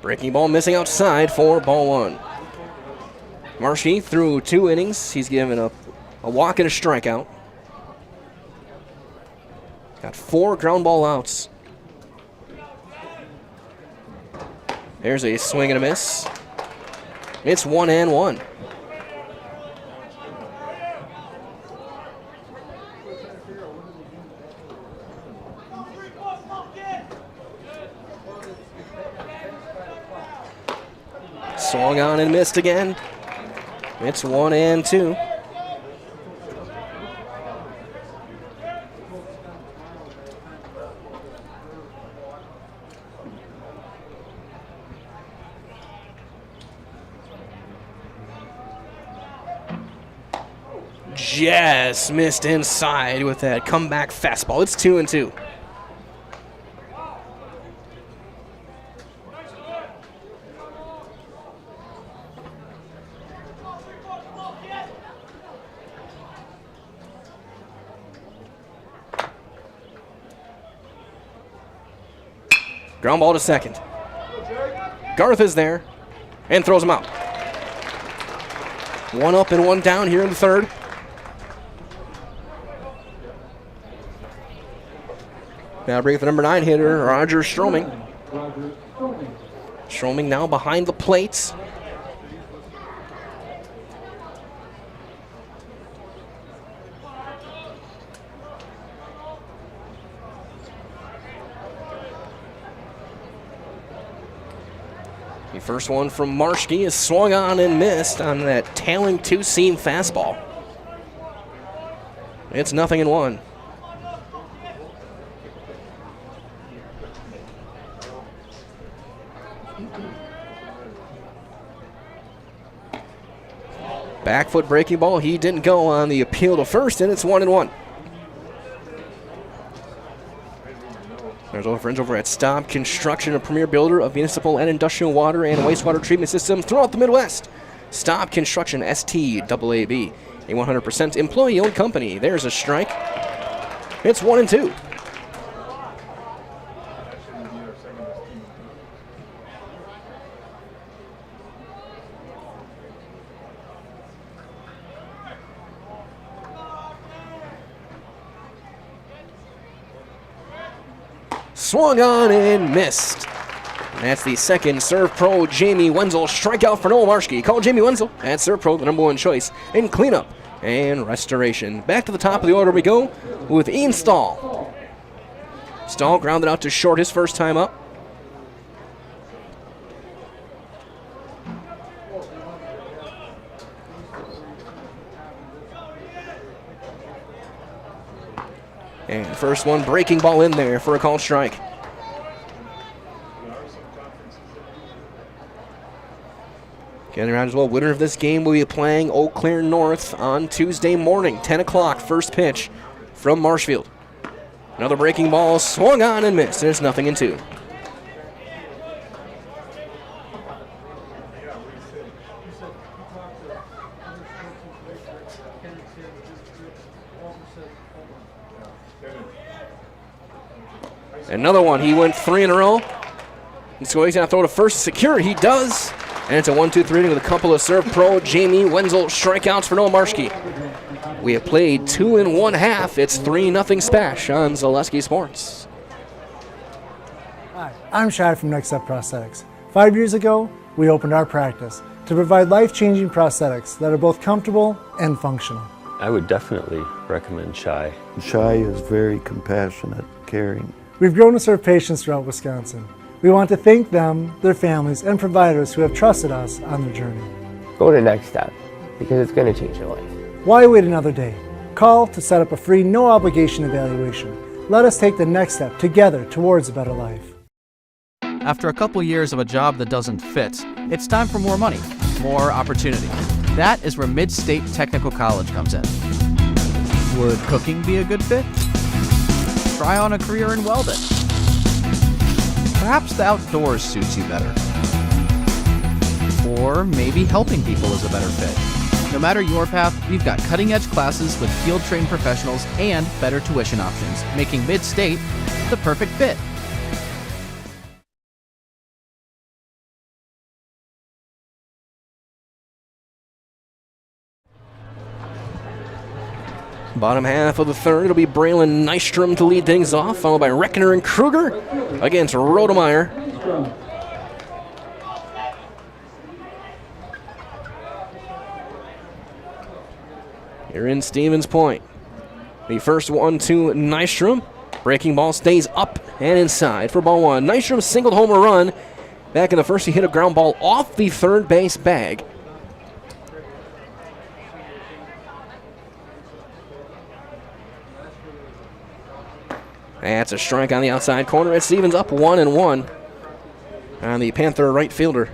Breaking ball missing outside for ball 1. Marschke through 2 innings. He's given up a walk and a strikeout. Got 4 ground ball outs. There's a swing and a miss. It's 1-1. Swung on and missed again. It's 1-2. Just missed inside with that comeback fastball. It's 2-2. Ground ball to second. Garth is there and throws him out. 1 up and 1 down here in the third. Now bring the number 9 hitter, Roger Stroming. Stroming now behind the plates. The first one from Marschke is swung on and missed on that tailing two-seam fastball. It's 0-1. Back foot breaking ball. He didn't go on the appeal to first, and it's 1-1. There's our friends over at Staub Construction, a premier builder of municipal and industrial water and wastewater treatment systems throughout the Midwest. Staub Construction, STAAB, a 100% employee-owned company. There's a strike. It's 1-2. Swung on and missed. That's the second Serve Pro Jamie Wenzel strikeout for Noah Marschke. Call Jamie Wenzel at Serve Pro, the #1 choice in cleanup and restoration. Back to the top of the order we go with Ian Stahl. Stahl grounded out to short his first time up. And first one, breaking ball in there for a called strike. Getting around as well, winner of this game will be playing Eau Claire North on Tuesday morning, 10 o'clock, first pitch from Marshfield. Another breaking ball swung on and missed, and it's 0-2. Another one, he went 3 in a row. And so he's going to throw to first, secure, he does. And it's a 1-2-3 inning with a couple of Serve Pro Jamie Wenzel strikeouts for Noah Marschke. We have played 2 1/2. It's 3-0 Spash on Zaleski Sports. Hi, I'm Shai from Next Step Prosthetics. 5 years ago, we opened our practice to provide life-changing prosthetics that are both comfortable and functional. I would definitely recommend Shai. Shai is very compassionate, caring. We've grown to serve patients throughout Wisconsin. We want to thank them, their families, and providers who have trusted us on their journey. Go to Next Step, because it's going to change your life. Why wait another day? Call to set up a free, no-obligation evaluation. Let us take the next step together towards a better life. After a couple years of a job that doesn't fit, it's time for more money, more opportunity. That is where Mid-State Technical College comes in. Would cooking be a good fit? Try on a career in welding. Perhaps the outdoors suits you better. Or maybe helping people is a better fit. No matter your path, we've got cutting-edge classes with field-trained professionals and better tuition options, making Mid-State the perfect fit. Bottom half of the third, it'll be Braylon Nystrom to lead things off, followed by Reckner and Kruger against Rodemeyer. Here in Stevens Point. The first one to Nystrom. Breaking ball stays up and inside for ball one. Nystrom singled home a run. Back in the first, he hit a ground ball off the third base bag. That's a strike on the outside corner. It's Stevens up 1-1 on the Panther right fielder.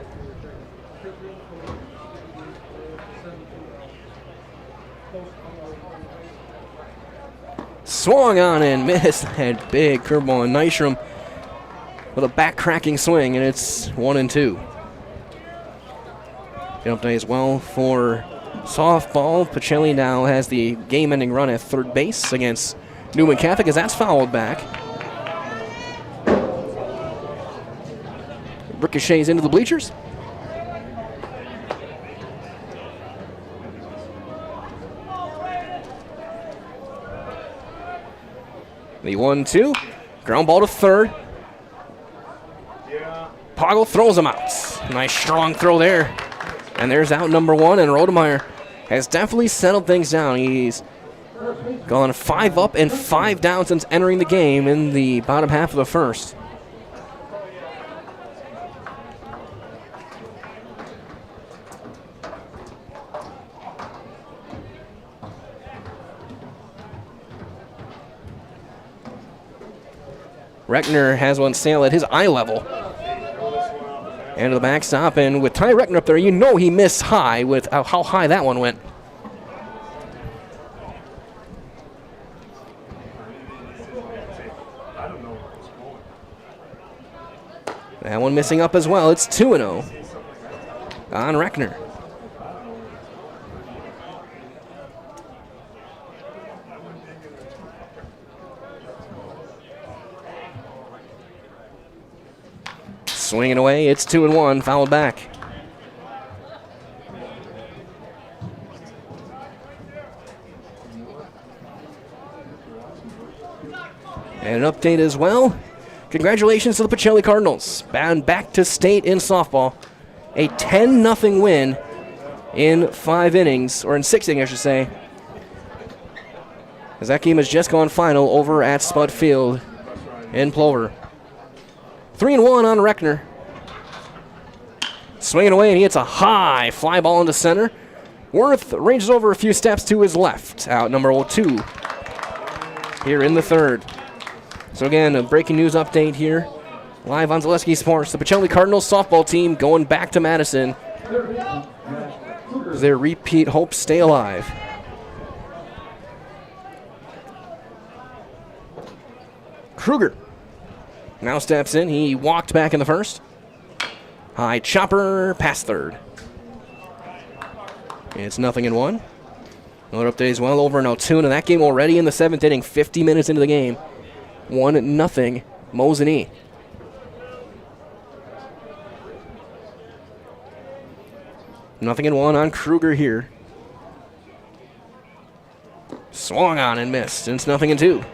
Swung on and missed that big curveball. And Nystrom with a back-cracking swing, and it's 1-2. Get up day as well for softball. Pacelli now has the game-ending run at third base against Newman Catholic as that's fouled back. Ricochets into the bleachers. The 1-2. Ground ball to third. Poggle throws him out. Nice strong throw there. And there's out number one, and Rodemeyer has definitely settled things down. He's gone 5 up and 5 down since entering the game in the bottom half of the first. Reckner has one sail at his eye level. And to the backstop, and with Ty Reckner up there, you know he missed high with how high that one went. That one missing up as well. It's 2-0 on Reckner. Swinging away, it's 2-1, fouled back. And an update as well. Congratulations to the Pacelli Cardinals. Bound back to state in softball. A 10-0 win in 5 innings, or in 6 innings, I should say. As that game has just gone final over at Spud Field in Plover. 3-1 on Reckner. Swinging away, and he hits a high fly ball into center. Worth ranges over a few steps to his left. Out number 2 here in the 3rd. So again, a breaking news update here. Live on Zaleski Sports. The Pacelli Cardinals softball team going back to Madison. Their repeat hopes stay alive. Kruger now steps in. He walked back in the 1st. High chopper, past 3rd. It's 0-1. Another update as well, over in Altoona. That game already in the 7th inning, 50 minutes into the game. 1-0, Mosinee. Nothing in 1 on Kruger here. Swung on and missed, and it's 0-2.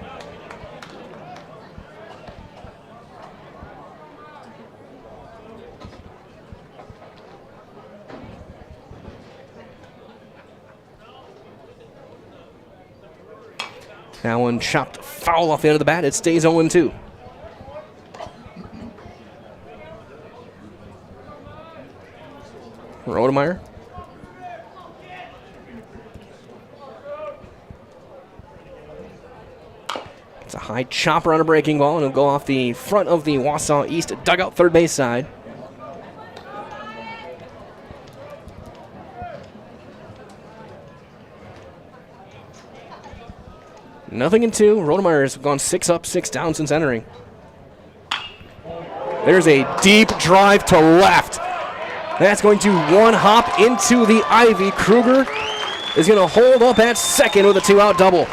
That one chopped foul off the end of the bat. It stays 0-2. Rodemeyer. It's a high chopper on a breaking ball, and it'll go off the front of the Wausau East dugout third base side. Nothing in 2. Rodemeyer has gone 6 up, 6 down since entering. There's a deep drive to left. That's going to one hop into the ivy. Kruger is going to hold up at second with a 2-out double.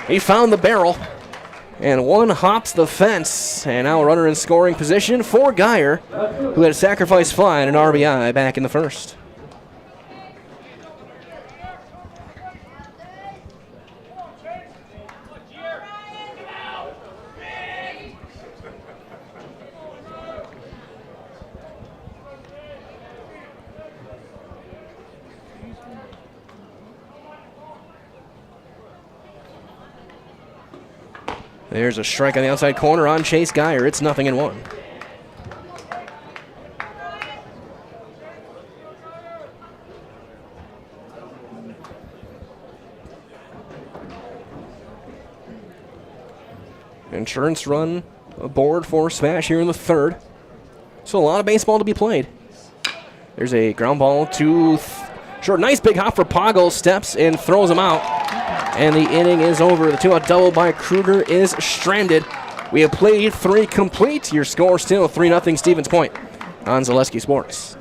He found the barrel and one hops the fence. And now a runner in scoring position for Geyer, who had a sacrifice fly and an RBI back in the 1st. There's a strike on the outside corner on Chase Geyer. It's 0-1. Insurance run aboard for SPASH here in the 3rd. So a lot of baseball to be played. There's a ground ball to short. Nice big hop for Poggle. Steps and throws him out. And the inning is over. The 2-out double by Kruger is stranded. We have played 3 complete. Your score still 3-0 Stevens Point on Zaleski Sports.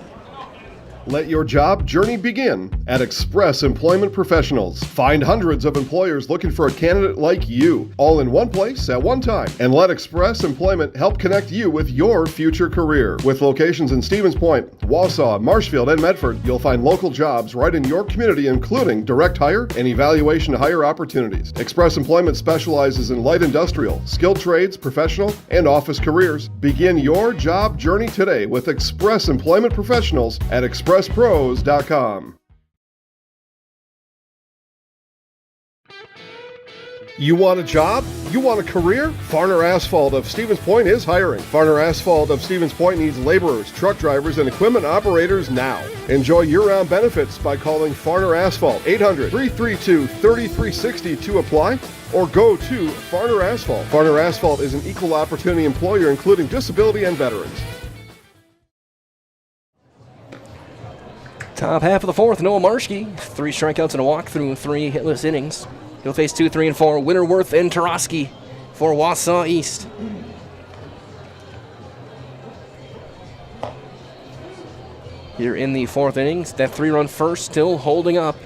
Let your job journey begin at Express Employment Professionals. Find hundreds of employers looking for a candidate like you, all in one place at one time. And let Express Employment help connect you with your future career. With locations in Stevens Point, Wausau, Marshfield, and Medford, you'll find local jobs right in your community, including direct hire and evaluation to hire opportunities. Express Employment specializes in light industrial, skilled trades, professional, and office careers. Begin your job journey today with Express Employment Professionals at expresspros.com. You want a job? You want a career? Farner Asphalt of Stevens Point is hiring. Farner Asphalt of Stevens Point needs laborers, truck drivers, and equipment operators now. Enjoy year-round benefits by calling Farner Asphalt 800-332-3360 to apply, or go to Farner Asphalt. Farner Asphalt is an equal opportunity employer including disability and veterans. Top half of the fourth, Noah Marshke, 3 strikeouts and a walk through 3 hitless innings. He'll face 2, 3, and 4, Winterworth and Tarosky for Wausau East. Here in the 4th innings, that 3-run first still holding up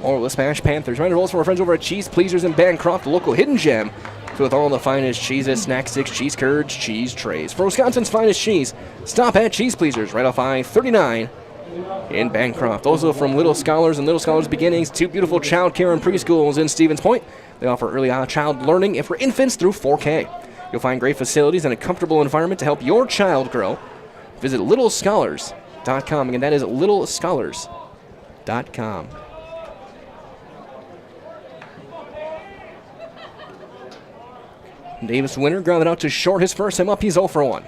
for the SPASH Panthers. Reminder also for our friends over at Cheese Pleasers in Bancroft, the local hidden gem, with all the finest cheeses, snack sticks, cheese curds, cheese trays. For Wisconsin's finest cheese, stop at Cheese Pleasers right off I-39 in Bancroft. Also from Little Scholars and Little Scholars Beginnings, 2 beautiful child care and preschools in Stevens Point. They offer early child learning and for infants through 4K. You'll find great facilities and a comfortable environment to help your child grow. Visit littlescholars.com. Again, that is littlescholars.com. Davis Winter grounded out to short his first time up. He's 0 for 1.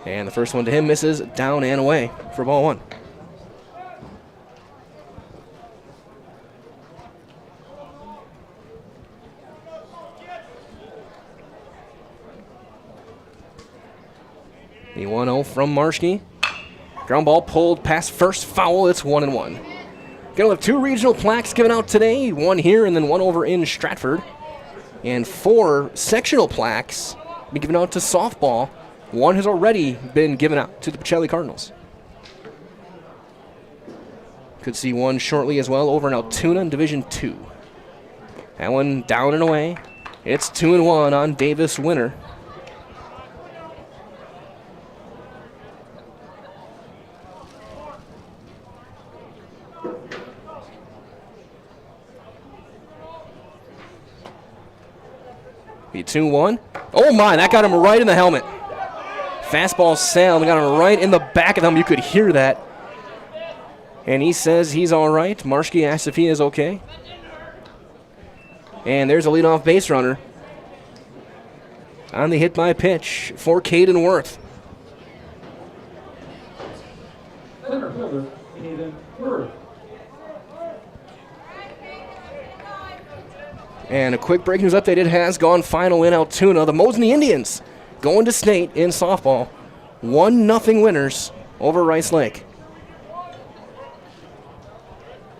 And the first one to him misses down and away for ball 1. The 1-0 from Marshke. Ground ball pulled past first, foul. It's 1-1. Gonna have 2 regional plaques given out today, 1 here and then 1 over in Stratford. And 4 sectional plaques be given out to softball. 1 has already been given out to the Pacelli Cardinals. Could see 1 shortly as well over in Altoona in Division 2. That one down and away. It's 2-1 on Davis Winter. Be 2-1. Oh my, that got him right in the helmet. Fastball sailed and got him right in the back of them. You could hear that. And he says he's all right. Marshke asks if he is okay. And there's a leadoff base runner on the hit by pitch for Caden Worth. Center fielder, Caden Worth. And a quick breaking news update. It has gone final in Altoona. The Moseley Indians going to state in softball. 1-0 winners over Rice Lake.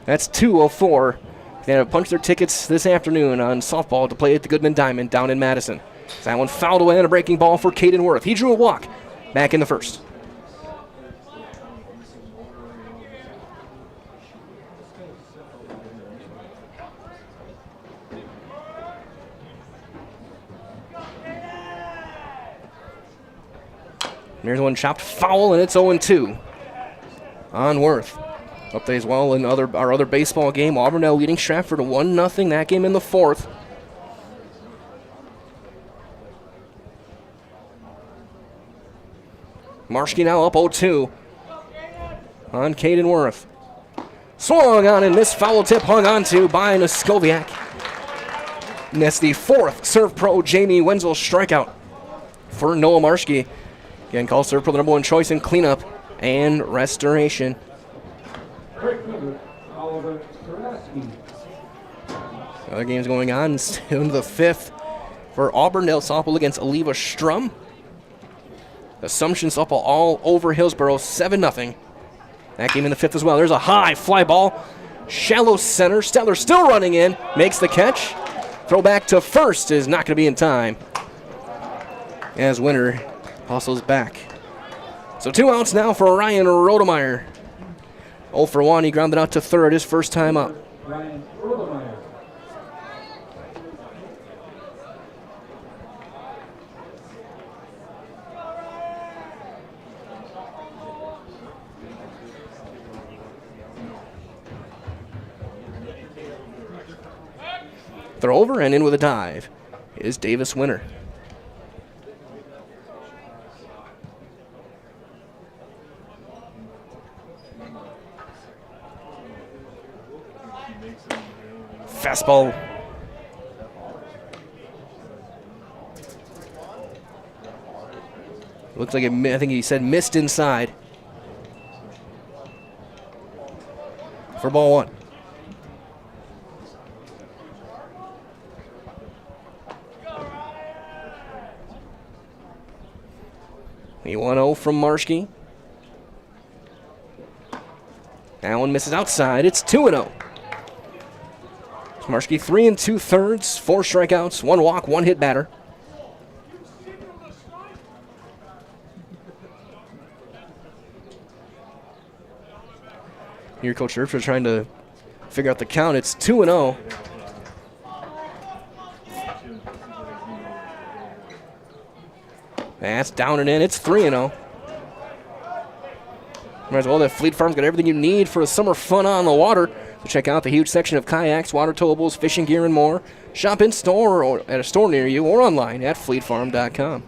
That's 2 of 4. They have punched their tickets this afternoon on softball to play at the Goodman Diamond down in Madison. That one fouled away on a breaking ball for Caden Worth. He drew a walk back in the first. There's one chopped foul, and it's 0-2 on Worth. Update as well in our other baseball game. Auburndale leading Stratford 1-0. That game in the 4th. Marshke now up 0-2 on Caden Worth. Swung on and missed foul tip hung on to by Noskoviak. And that's the 4th Serve Pro Jamie Wenzel strikeout for Noah Marshke. Again, call Serve Pro the #1 choice in cleanup and restoration. Other games going on. Still in the 5th for Auburndale softball against Aleva Strum. Assumption softball all over Hillsborough, 7-0. That game in the 5th as well. There's a high fly ball. Shallow center. Steller still running in. Makes the catch. Throw back to first is not going to be in time. As Winter hustles back. So 2 outs now for Ryan Rodemeyer. 0 for 1. He grounded out to third his first time up. Ryan Rodemeyer. Throw over and in with a dive is Davis Winter. Fastball. Looks like I think he said missed inside. For ball one. The 1-0 from Marschke. That one misses outside. It's 2-0. Marschke 3 2/3, 4 strikeouts, 1 walk, 1 hit batter. Here, Coach Earps trying to figure out the count. It's 2-0. That's down and in. It's 3-0. Might as well that Fleet Farm's got everything you need for summer fun on the water. So check out the huge section of kayaks, water towables, fishing gear, and more. Shop in store or at a store near you or online at fleetfarm.com.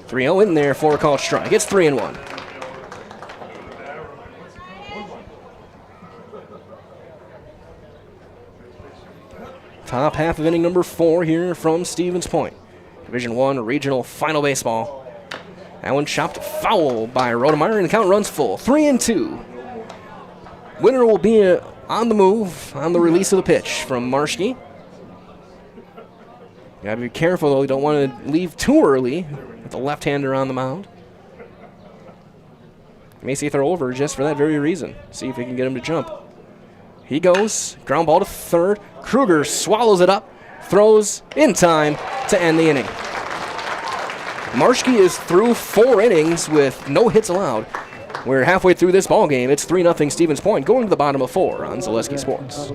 .3-0 in there for a called strike. It's 3-1. Top half of inning number 4 here from Stevens Point. Division I regional final baseball. That one chopped foul by Rodemeyer, and the count runs full. 3-2. Winner will be on the move on the release of the pitch from Marschke. Got to be careful, though. You don't want to leave too early with the left-hander on the mound. You may see if they're over just for that very reason. See if we can get him to jump. He goes. Ground ball to third. Kruger swallows it up. Throws in time to end the inning. Marschke is through 4 innings with no hits allowed. We're halfway through this ball game. It's 3-0 Stevens Point, going to the bottom of 4 on Zaleski Sports.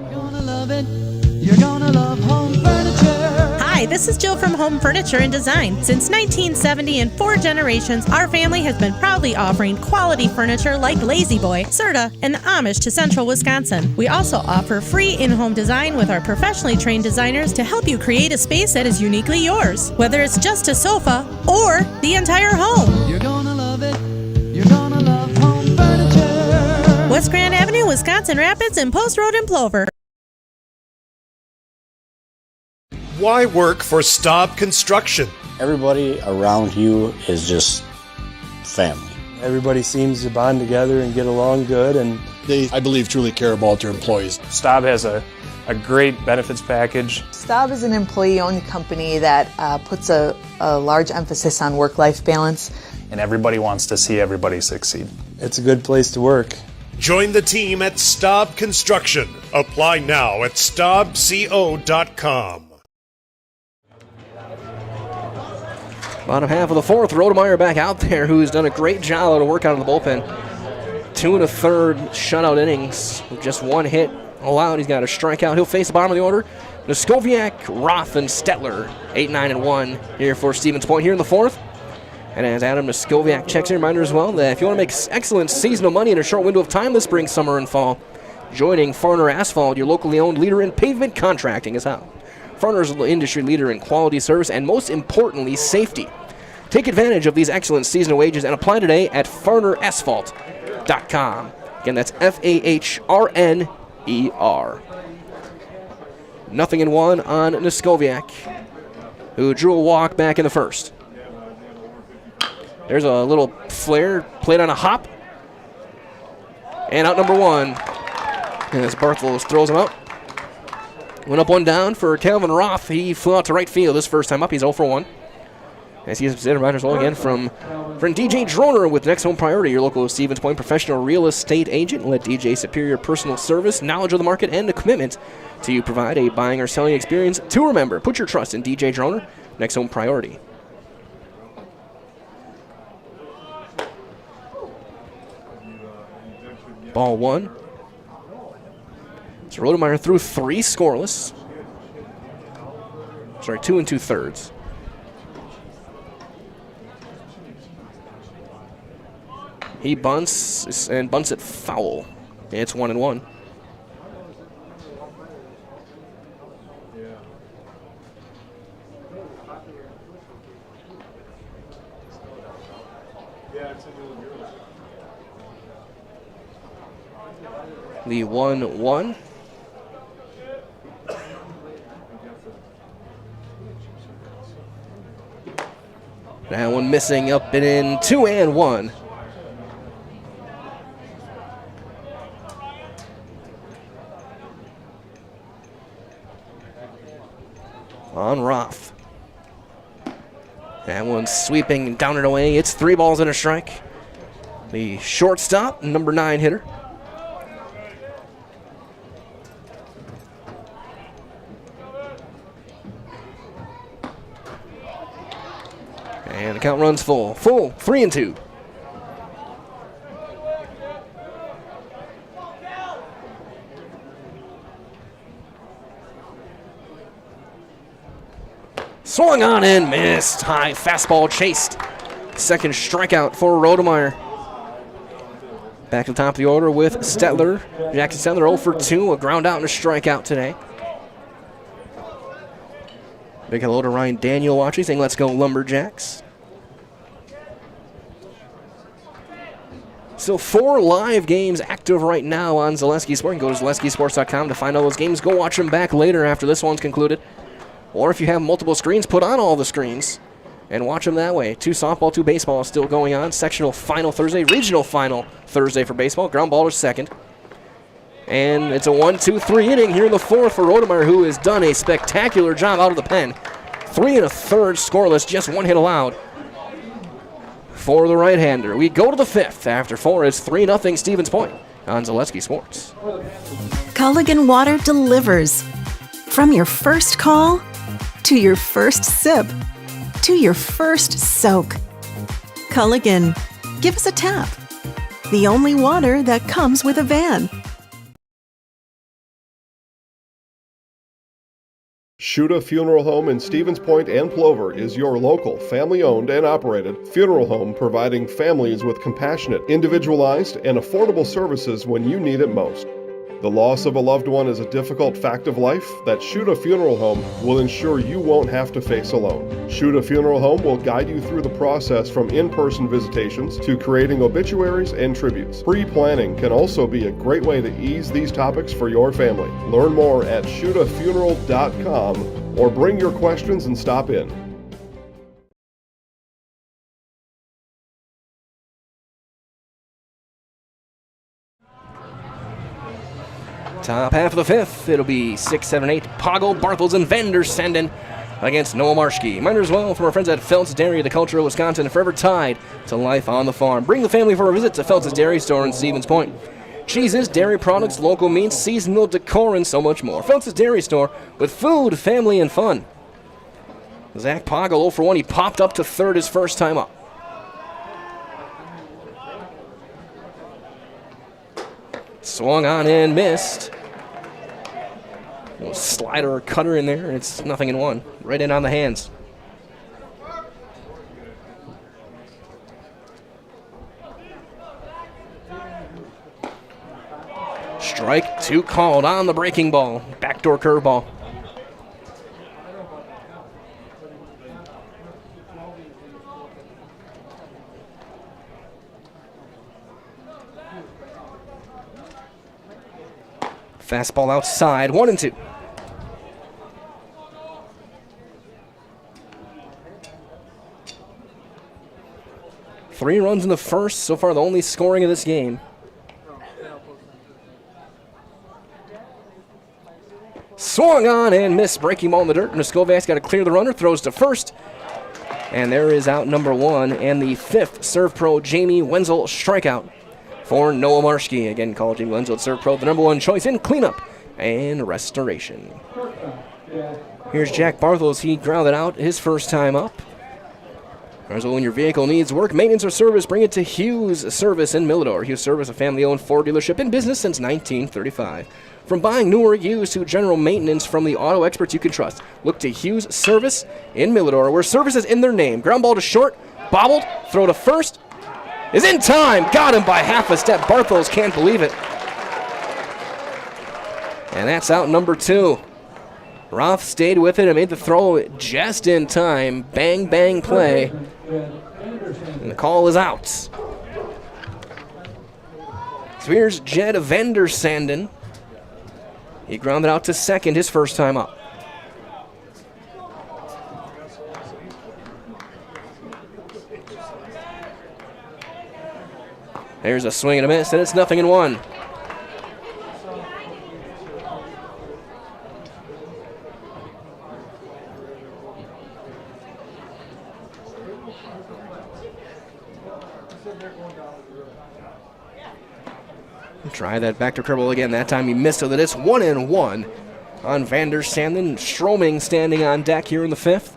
Gonna love it. You're gonna love home furniture. Hi, this is Jill from Home Furniture and Design. Since 1970 and 4 generations, our family has been proudly offering quality furniture like Lazy Boy, Serta, and the Amish to Central Wisconsin. We also offer free in-home design with our professionally trained designers to help you create a space that is uniquely yours, whether it's just a sofa or the entire home. You're gonna love it. You're gonna love home furniture. West Grand Avenue, Wisconsin Rapids, and Post Road in Plover. Why work for Staub Construction? Everybody around you is just family. Everybody seems to bond together and get along good, and they, I believe, truly care about their employees. Staub has a great benefits package. Staub is an employee-owned company that puts a large emphasis on work-life balance. And everybody wants to see everybody succeed. It's a good place to work. Join the team at Staub Construction. Apply now at staubco.com. Bottom half of the 4th, Rodemeyer back out there, who's done a great job of work out of the bullpen. 2 1/3 shutout innings with just 1 hit allowed. He's got a strikeout. He'll face the bottom of the order. Noskoviak, Roth, and Stetler, 8, 9, and 1 here for Stevens Point here in the 4th. And as Adam Noskoviak checks in, reminder as well that if you want to make excellent seasonal money in a short window of time this spring, summer, and fall, joining Farner Asphalt, your locally owned leader in pavement contracting, is how. Farner's the industry leader in quality service and, most importantly, safety. Take advantage of these excellent seasonal wages and apply today at farnerasphalt.com. Again, that's FAHRNER. 0-1 on Noskoviak, who drew a walk back in the 1st. There's a little flare, played on a hop. And out number 1. And as Barthelus throws him out. Went up 1 down for Calvin Roth. He flew out to right field this first time up. He's 0 for 1. As he's considered as well again from friend DJ Droner with Next Home Priority, your local Stevens Point professional real estate agent. Let DJ superior personal service, knowledge of the market, and a commitment to you provide a buying or selling experience. To remember, put your trust in DJ Droner, Next Home Priority. Ball 1. So Rodemeyer threw 3 scoreless. Sorry, 2 2/3. He bunts and bunts it foul. It's 1-1. The 1-1. That one missing up and in 2-1. On Roth. That one's sweeping down and away. It's 3 balls and a strike. The shortstop, number 9 hitter. And the count runs full. 3-2. Swung on and missed. High fastball chased. Second strikeout for Rodemeyer. Back to the top of the order with Stetler. Jackson Stetler 0 for 2. A ground out and a strikeout today. Big hello to Ryan Daniel watching, saying let's go Lumberjacks. So 4 live games active right now on Zaleski Sport. You can go to ZaleskiSports.com to find all those games. Go watch them back later after this one's concluded. Or if you have multiple screens, put on all the screens and watch them that way. 2 softball, 2 baseball is still going on. Sectional final Thursday, regional final Thursday for baseball. Ground ball is second. And it's a 1-2-3 inning here in the 4th for Rodemeyer, who has done a spectacular job out of the pen. 3 1/3 scoreless, just 1 hit allowed for the right-hander. We go to the 5th. After 4, it's 3-0 Stevens Point on Zaleski Sports. Culligan Water delivers. From your first call to your first sip to your first soak. Culligan, give us a tap. The only water that comes with a van. Shuda Funeral Home in Stevens Point and Plover is your local, family-owned and operated funeral home providing families with compassionate, individualized, and affordable services when you need it most. The loss of a loved one is a difficult fact of life that Shuda Funeral Home will ensure you won't have to face alone. Shuda Funeral Home will guide you through the process from in-person visitations to creating obituaries and tributes. Pre-planning can also be a great way to ease these topics for your family. Learn more at shudafuneral.com or bring your questions and stop in. Top half of the 5th, it'll be 6, 7, 8. Poggle, Bartels, and Vander Sanden against Noah Marshke. Minor as well from our friends at Felt's Dairy, the culture of Wisconsin, forever tied to life on the farm. Bring the family for a visit to Felt's Dairy store in Stevens Point. Cheeses, dairy products, local meats, seasonal decor, and so much more. Felt's Dairy store with food, family, and fun. Zach Poggle 0 for 1. He popped up to 3rd his first time up. Swung on and missed. A little slider or cutter in there. It's 0-1. Right in on the hands. Strike 2 called on the breaking ball. Backdoor curveball. Fastball outside, 1-2. Three runs in the first, so far the only scoring of this game. Swung on and missed, breaking ball in the dirt. Niskovac's got to clear the runner, throws to first. And there is out number 1, and the 5th serve pro Jamie Wenzel strikeout for Noah Marshke. Again, call Jamie Wenzel serve pro, the number 1 choice in cleanup and restoration. Here's Jack Bartels. He grounded out his first time up. As well, when your vehicle needs work, maintenance, or service, bring it to Hughes Service in Millador. Hughes Service, a family-owned Ford dealership in business since 1935. From buying new or used to general maintenance from the auto experts you can trust, look to Hughes Service in Millador, where service is in their name. Ground ball to short, bobbled, throw to first, is in time. Got him by half a step. Bartels can't believe it. And that's out number 2. Roth stayed with it and made the throw just in time. Bang, bang play. And the call is out. So here's Jed Vandersanden. He grounded out to second his first time up. There's a swing and a miss, and it's 0-1. Try that back to curveball again. That time he missed it. It's 1-1 on Vandersanden. Stroming standing on deck here in the fifth.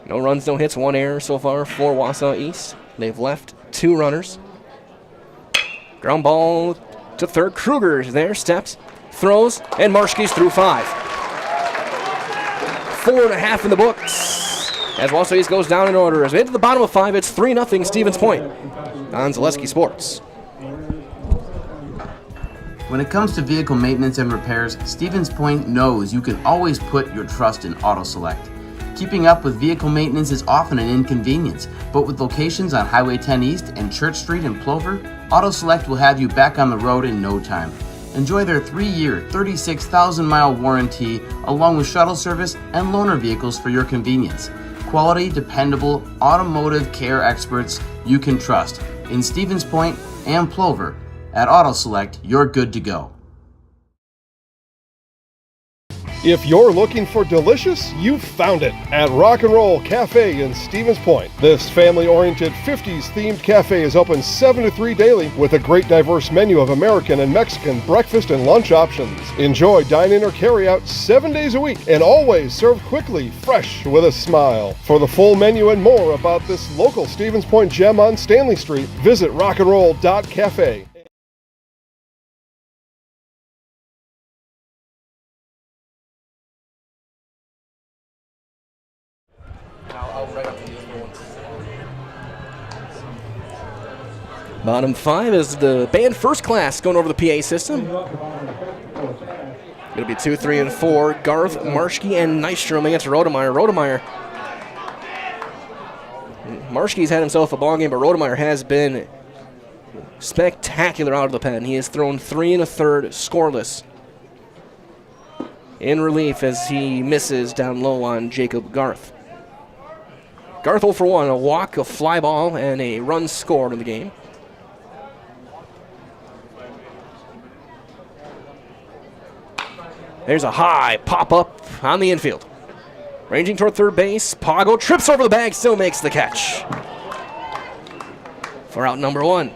No runs, no hits, 1 error so far for Wausau East. They've left 2 runners. Ground ball to third. Kruger's there, steps, throws, and Marschke's through 5. 4.5 in the books as Wausau East goes down in order. As we head to the bottom of 5, it's 3-0 Stevens Point on Zaleski Sports. When it comes to vehicle maintenance and repairs, Stevens Point knows you can always put your trust in Auto Select. Keeping up with vehicle maintenance is often an inconvenience, but with locations on Highway 10 East and Church Street in Plover, Auto Select will have you back on the road in no time. Enjoy their 3-year, 36,000-mile warranty, along with shuttle service and loaner vehicles for your convenience. Quality, dependable, automotive care experts you can trust. In Stevens Point and Plover, at Auto Select, you're good to go. If you're looking for delicious, you've found it at Rock and Roll Cafe in Stevens Point. This family-oriented 50s themed cafe is open 7 to 3 daily with a great diverse menu of American and Mexican breakfast and lunch options. Enjoy dine-in or carry-out 7 days a week and always served quickly, fresh, with a smile. For the full menu and more about this local Stevens Point gem on Stanley Street, visit rockandroll.cafe. Bottom 5 is the band First Class going over the PA system. It'll be 2, 3, and 4. Garth, Marschke, and Nystrom against Rodemeyer. Marschke's had himself a ball game, but Rodemeyer has been spectacular out of the pen. He has thrown 3 1/3 scoreless. In relief as he misses down low on Jacob Garth. Garth 0 for 1, a walk, a fly ball, and a run scored in the game. There's a high pop-up on the infield. Ranging toward third base, Pago trips over the bag, still makes the catch. For out number 1.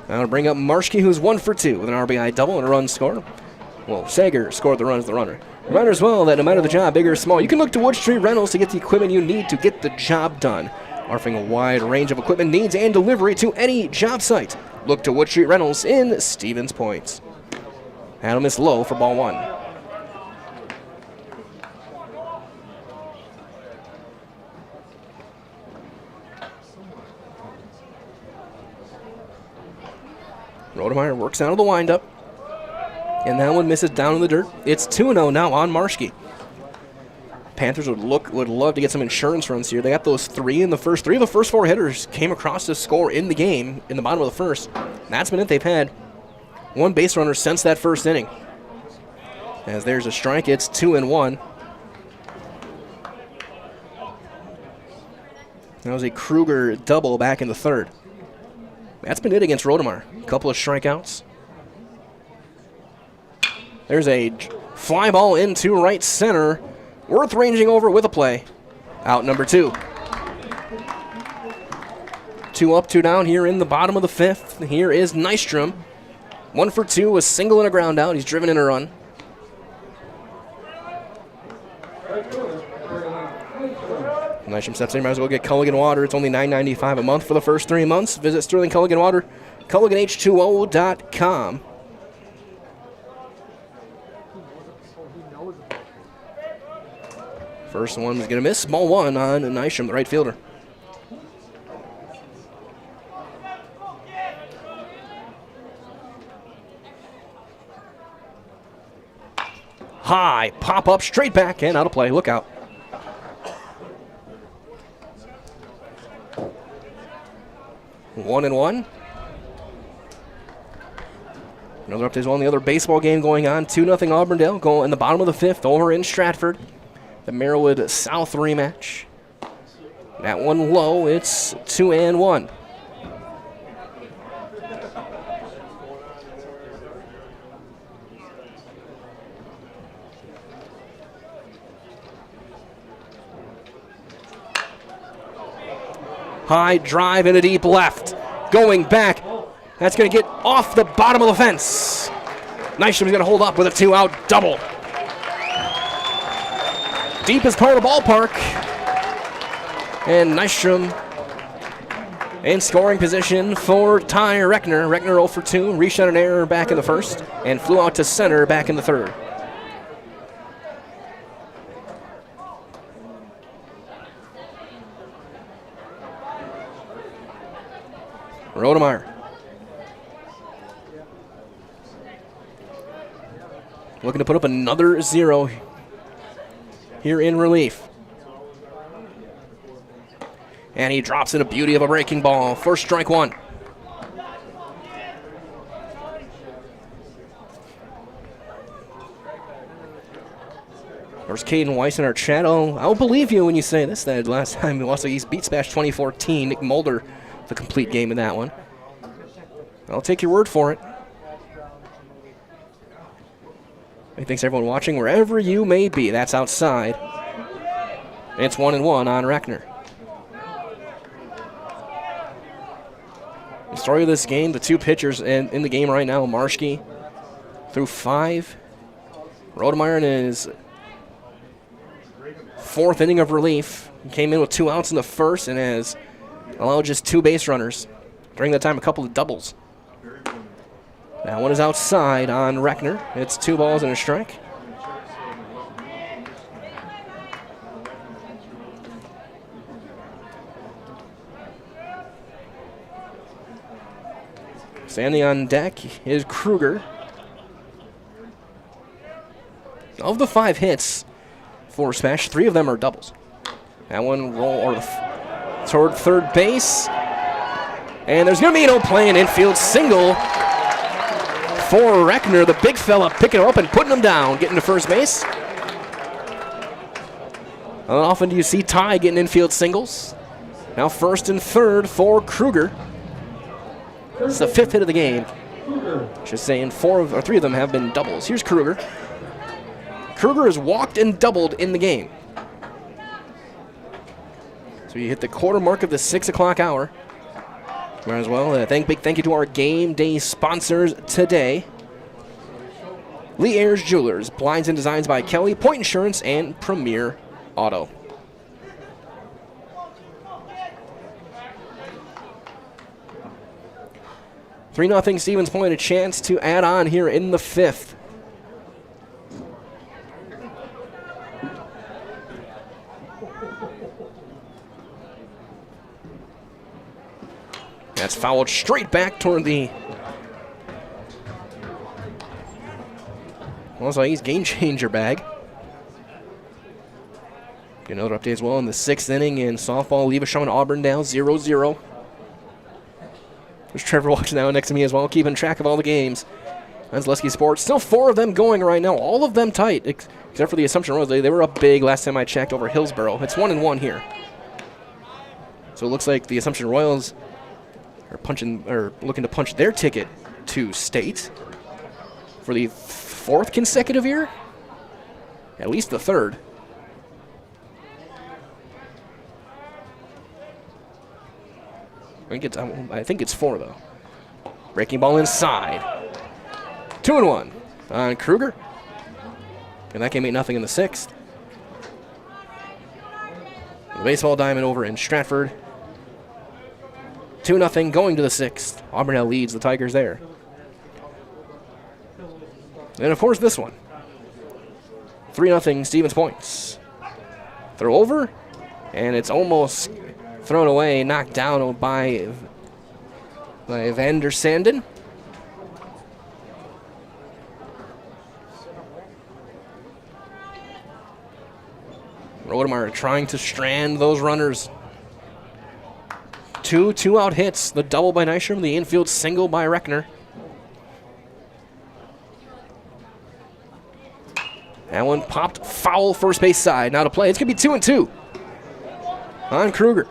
Now to bring up Marschke, who's 1 for 2 with an RBI double and a run scored. Well, Sager scored the run as the runner. Reminder as well that no matter the job, big or small, you can look to Wood Street Rentals to get the equipment you need to get the job done. Offering a wide range of equipment needs and delivery to any job site. Look to Wood Street Rentals in Stevens Point. Adam is low for ball 1. Rodemeyer works out of the windup. And that one misses down in the dirt. It's 2-0 now on Marschke. Panthers would love to get some insurance runs here. They got those 3 in the first. 3 of the first 4 hitters came across to score in the game in the bottom of the first. That's been it. They've had 1 base runner since that first inning. As there's a strike, it's 2-1. That was a Kruger double back in the third. That's been it against Rodemeyer. A couple of strikeouts. There's a fly ball into right center. Worth ranging over with a play. Out number 2. 2 up, 2 down here in the bottom of the 5th. Here is Nystrom. 1 for 2, a single and a ground out. He's driven in a run. Nystrom steps in, might as well get Culligan Water. It's only $9.95 a month for the first 3 months. Visit Sterling Culligan Water, CulliganH2O.com. First one is going to miss. Ball 1 on Nystrom, the right fielder. High, pop up, straight back, and out of play. Look out. 1-1. Another update as well on the other baseball game going on. 2-0 Auburndale going in the bottom of the 5th over in Stratford. The Merriwood South rematch. That one low, it's 2-1. High drive into deep left. Going back. That's going to get off the bottom of the fence. Nystrom's going to hold up with a 2-out double. Deepest part of the ballpark. And Nystrom in scoring position for Ty Reckner. Reckner 0 for 2. Reshot an error back in the first and flew out to center back in the third. Rodemeyer. Looking to put up another 0 here in relief. And he drops in a beauty of a breaking ball. First strike 1. There's Caden Weiss in our chat. I'll believe you when you say this. That last time Wausau East beat SPASH 2014. Nick Mulder, the complete game in that one. I'll take your word for it. Thanks everyone watching wherever you may be. That's outside. It's 1-1 on Reckner. The story of this game, the two pitchers in the game right now, Marschke threw 5. Rodemeyer in his 4th inning of relief. He came in with 2 outs in the first and has allowed just 2 base runners. During that time, a couple of doubles. That one is outside on Reckner. It's 2 balls and a strike. Standing on deck is Kruger. Of the 5 hits for SPASH, 3 of them are doubles. That one roll toward third base. And there's going to be no play, an infield single for Reckner. The big fella picking him up and putting him down, getting to first base. How often do you see Ty getting infield singles? Now first and third for Kruger. This is the 5th hit of the game. Just saying 3 of them have been doubles. Here's Kruger. Kruger has walked and doubled in the game. So you hit the quarter mark of the 6 o'clock hour. Might as well big thank you to our game day sponsors today. Lee Ayers Jewelers, blinds and designs by Kelly, Point Insurance, and Premier Auto. (3-0) Stevens Point, a chance to add on here in the 5th. That's fouled straight back toward the Wausau East game changer bag. Get another update as well in the 6th inning in softball. Levisham and Auburndale 0-0. There's Trevor watching now next to me as well, keeping track of all the games. That's Lesky Sports. Still 4 of them going right now, all of them tight, except for the Assumption Royals. They were up big last time I checked over Hillsboro. It's 1-1 here. So it looks like the Assumption Royals are looking to punch their ticket to state for the 4th consecutive year, at least the 3rd. I think it's 4 though. Breaking ball inside. 2-1 on Kruger, and that game 8-0 in the 6th. The baseball diamond over in Stratford. 2-0 going to the 6th. Auburndale leads the Tigers there. And of course this one. 3-0 Stevens Points. Throw over, and it's almost thrown away, knocked down by Vander Sanden. Rodemeyer trying to strand those runners. Two two-out hits. The double by Nystrom, the infield single by Reckner. That one popped foul first base side. Now to play. It's going to be 2-2 on Kruger.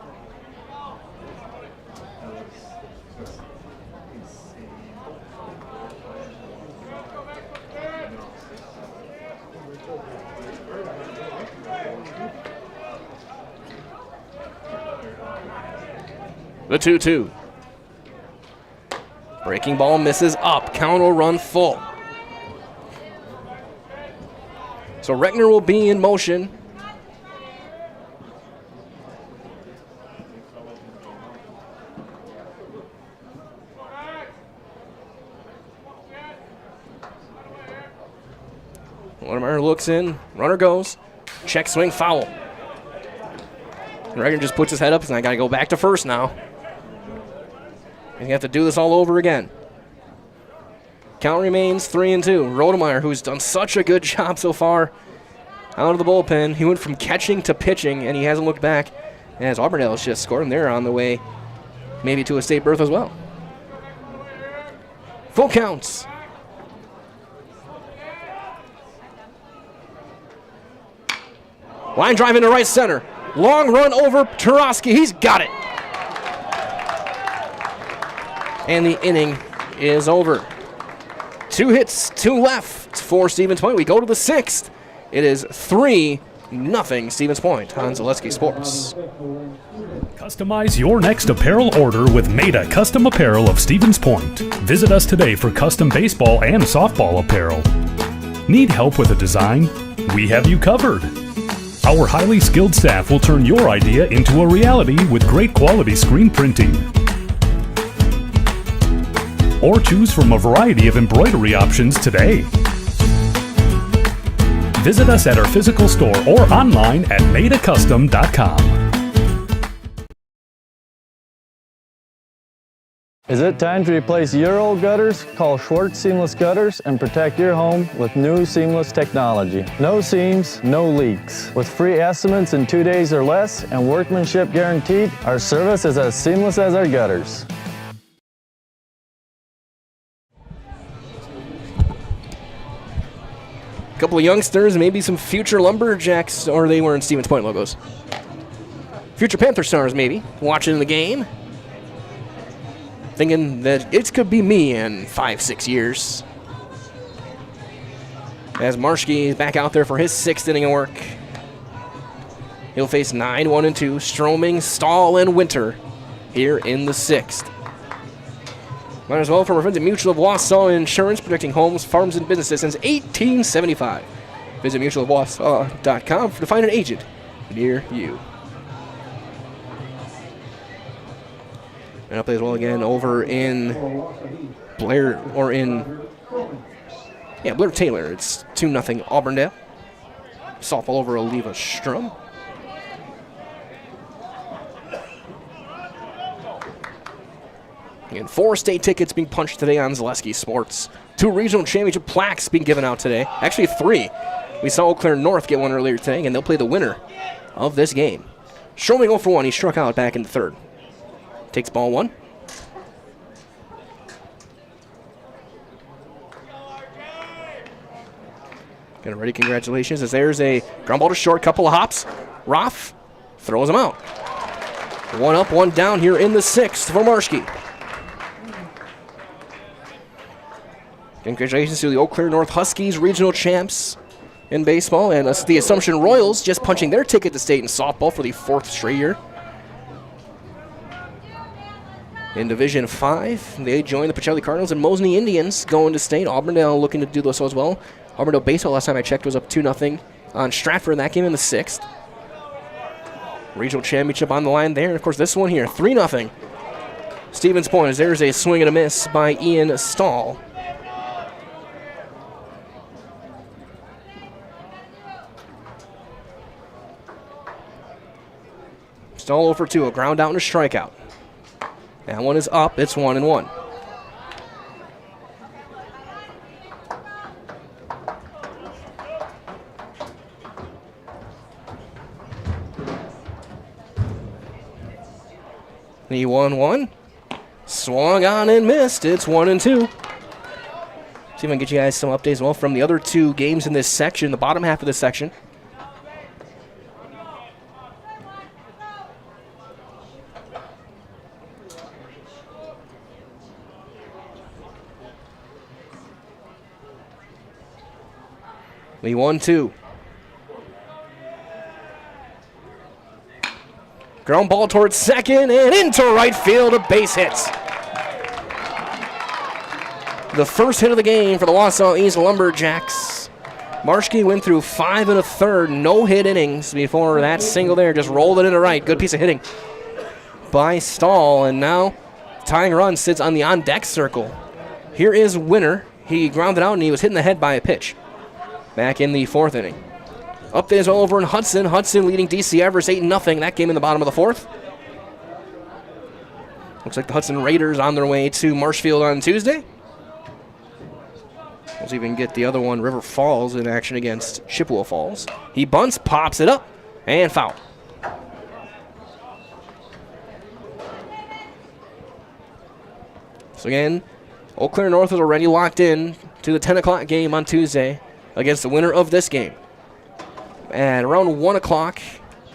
The 2-2. Breaking ball misses up. Count will run full. So Reckner will be in motion. Latimer looks in. Runner goes. Check swing foul. Reckner just puts his head up and I got to go back to first now. You have to do this all over again. Count remains 3-2. Rodemeyer, who's done such a good job so far out of the bullpen. He went from catching to pitching, and he hasn't looked back. As Auburndale has just scored, and they're on the way maybe to a state berth as well. Full counts. Line drive into right center. Long run over Turowski. He's got it. And the inning is over. 2 hits, 2 left for Stevens Point. We go to the 6th. It is 3-0 Stevens Point on Zaleski Sports. Customize your next apparel order with Maida Custom Apparel of Stevens Point. Visit us today for custom baseball and softball apparel. Need help with a design? We have you covered. Our highly skilled staff will turn your idea into a reality with great quality screen printing. Or choose from a variety of embroidery options today. Visit us at our physical store or online at maidacustom.com. Is it time to replace your old gutters? Call Schwartz Seamless Gutters and protect your home with new seamless technology. No seams, no leaks. With free estimates in 2 days or less and workmanship guaranteed, our service is as seamless as our gutters. A couple of youngsters, maybe some future Lumberjacks, or they wearing Stevens Point logos. Future Panther stars, maybe, watching the game. Thinking that it could be me in 5-6 years. As Marschke is back out there for his 6th inning of work. He'll face 9-1-2, Stroming, Stahl, and Winter here in the 6th. Might as well from our friends at Mutual of Wausau Insurance, protecting homes, farms, and businesses since 1875. Visit mutualofwausau.com to find an agent near you. And I'll play as well again over in Blair, or in, Blair Taylor. It's 2-0 Auburndale. Softball over Oliva Strum. And 4 state tickets being punched today on Zaleski Sports. 2 regional championship plaques being given out today. Actually 3. We saw Eau Claire North get one earlier today, and they'll play the winner of this game. Stroming 0 for 1. He struck out back in the 3rd. Takes ball 1. Got it ready. Congratulations. As there's a ground ball to short. Couple of hops. Roth throws him out. 1 up, 1 down here in the 6th for Marschke. Congratulations to the Eau Claire North Huskies, regional champs in baseball, and the Assumption Royals just punching their ticket to state in softball for the 4th straight year. In Division 5, they join the Pacelli Cardinals and Mosney Indians going to state. Auburndale looking to do this as well. Auburndale baseball, last time I checked, was up 2-0 on Stratford in that game in the 6th. Regional championship on the line there. And, of course, this one here, 3-0. Stevens Point, as there's a swing and a miss by Ian Stahl. Stahl 0 for 2, a ground out and a strikeout. That one is up. It's 1-1. The The 1-1. Swung on and missed. It's 1-2. See if I can get you guys some updates as well from the other two games in this section, the bottom half of this section. The 1-2. Ground ball towards second and into right field, a base hit. The first hit of the game for the Wausau East Lumberjacks. Marshke went through 5 1/3 no-hit innings before that single there. Just rolled it into right. Good piece of hitting by Stahl. And now tying run sits on the on-deck circle. Here is Winner. He grounded out and he was hit in the head by a pitch back in the 4th inning. Update is all over in Hudson. Hudson leading DC Everest 8-0. That game in the bottom of the 4th. Looks like the Hudson Raiders on their way to Marshfield on Tuesday. We'll see if we can get the other one, River Falls, in action against Chippewa Falls. He bunts, pops it up, and foul. So again, Eau Claire North is already locked in to the 10 o'clock game on Tuesday against the winner of this game. At around 1 o'clock,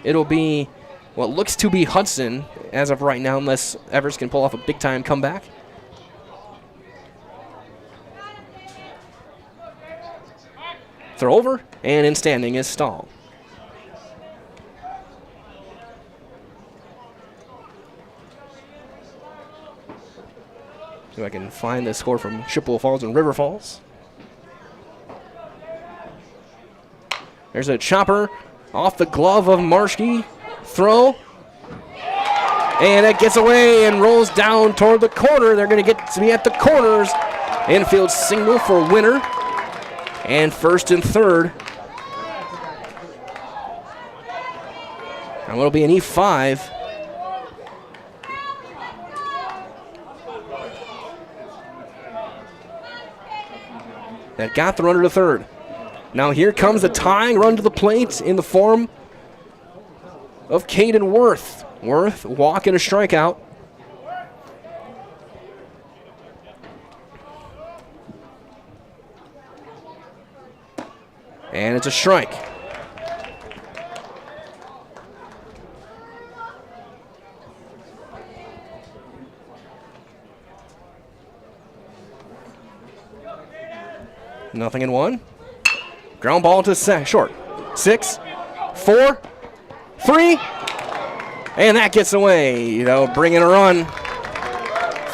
it'll be what looks to be Hudson as of right now, unless Everest can pull off a big-time comeback. Throw over, and in standing is Stahl. See if I can find the score from Chippewa Falls and River Falls. There's a chopper off the glove of Marshke. Throw. And it gets away and rolls down toward the corner. They're going to get to be at the corners. Infield single for Winner. And first and third. And it'll be an E5. That got the runner to third. Now here comes the tying run to the plate in the form of Caden Worth. Worth walking a strikeout. And it's a strike. Nothing in one. Ground ball to short. 6, 4, 3. And that gets away. They'll bring in a run.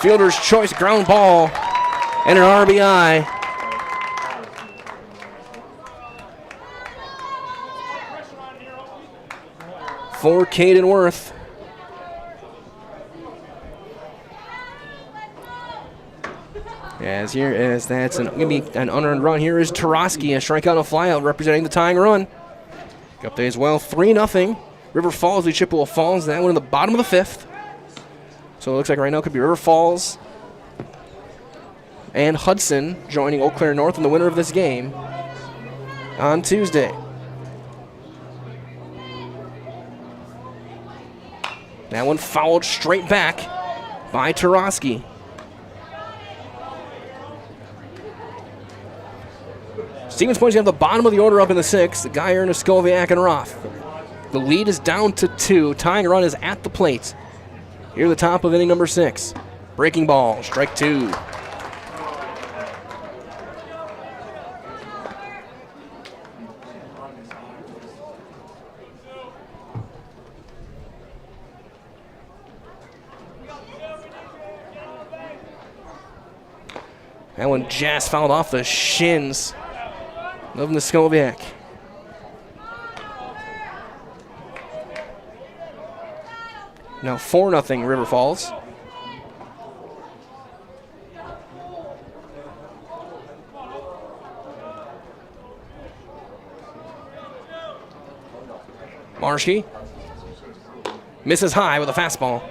Fielder's choice ground ball and an RBI. For Caden Worth. As that's going to be an unearned run. Here is Tarosky, a strikeout and a flyout representing the tying run. Up there as well, 3-0. River Falls lead Chippewa Falls. That one in the bottom of the 5th. So it looks like right now it could be River Falls and Hudson joining Eau Claire North in the winner of this game on Tuesday. That one fouled straight back by Tarosky. Stevens Point's got the bottom of the order up in the 6th. Geyer, Noskoviak, and Roth. The lead is down to 2. Tying run is at the plate. Here at the top of inning number 6. Breaking ball, strike 2. That one just fouled off the shins of Noskoviak. Now 4-0 River Falls. Marshke misses high with a fastball.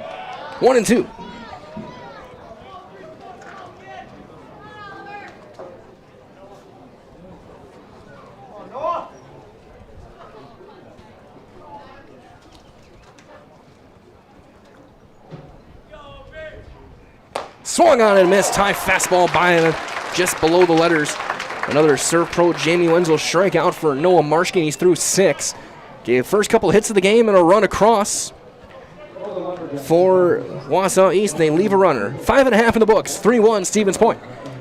1-2. Swung on and missed. High fastball by just below the letters. Another Serve Pro Jamie Wenzel strikeout for Noah Marshke. He's through 6. Gave first couple hits of the game and a run across for Wausau East. They leave a runner. 5.5 in the books. 3-1 Stevens Point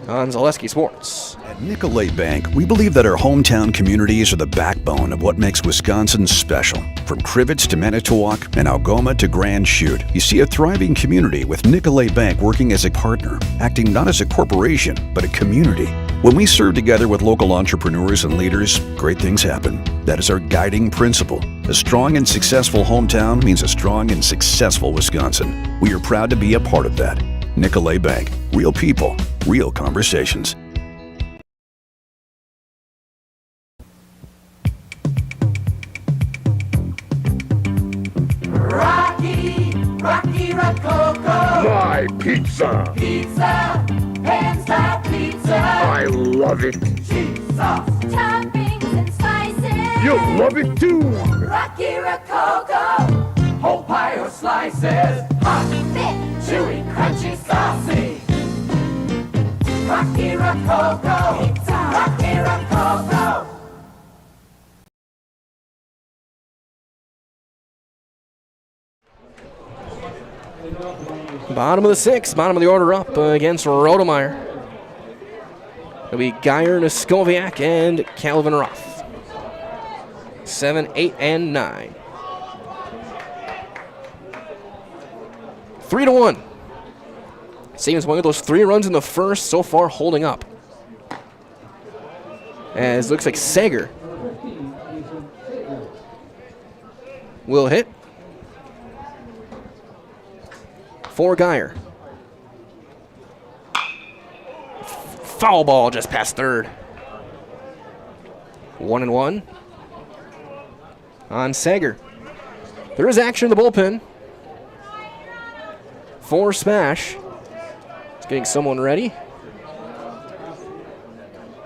on Zaleski Sports. At Nicolay Bank, we believe that our hometown communities are the backbone of what makes Wisconsin special. From Crivets to Manitowoc and Algoma to Grand Chute, you see a thriving community with Nicolay Bank working as a partner, acting not as a corporation, but a community. When we serve together with local entrepreneurs and leaders, great things happen. That is our guiding principle. A strong and successful hometown means a strong and successful Wisconsin. We are proud to be a part of that. Nicolay Bank. Real people, real conversations. Rocky Rococo. My pizza. Pizza, hands down pizza. I love it. Cheese sauce, toppings and spices. You'll love it too. Rocky Rococo. Whole pie or slices. Hot, thick, chewy, crunchy, saucy. Rocky Rococo. Pizza. Rocky Rococo. Bottom of the 6th, bottom of the order up against Rodemeyer. It'll be Geyer, Noskowiak, and Calvin Roth. 7, 8, and 9. 3-1. Stevens Point with those 3 runs in the first, so far holding up. As it looks like Sager will hit for Geyer. Foul ball just past third. 1-1 on Sager. There is action in the bullpen for SPASH. It's getting someone ready.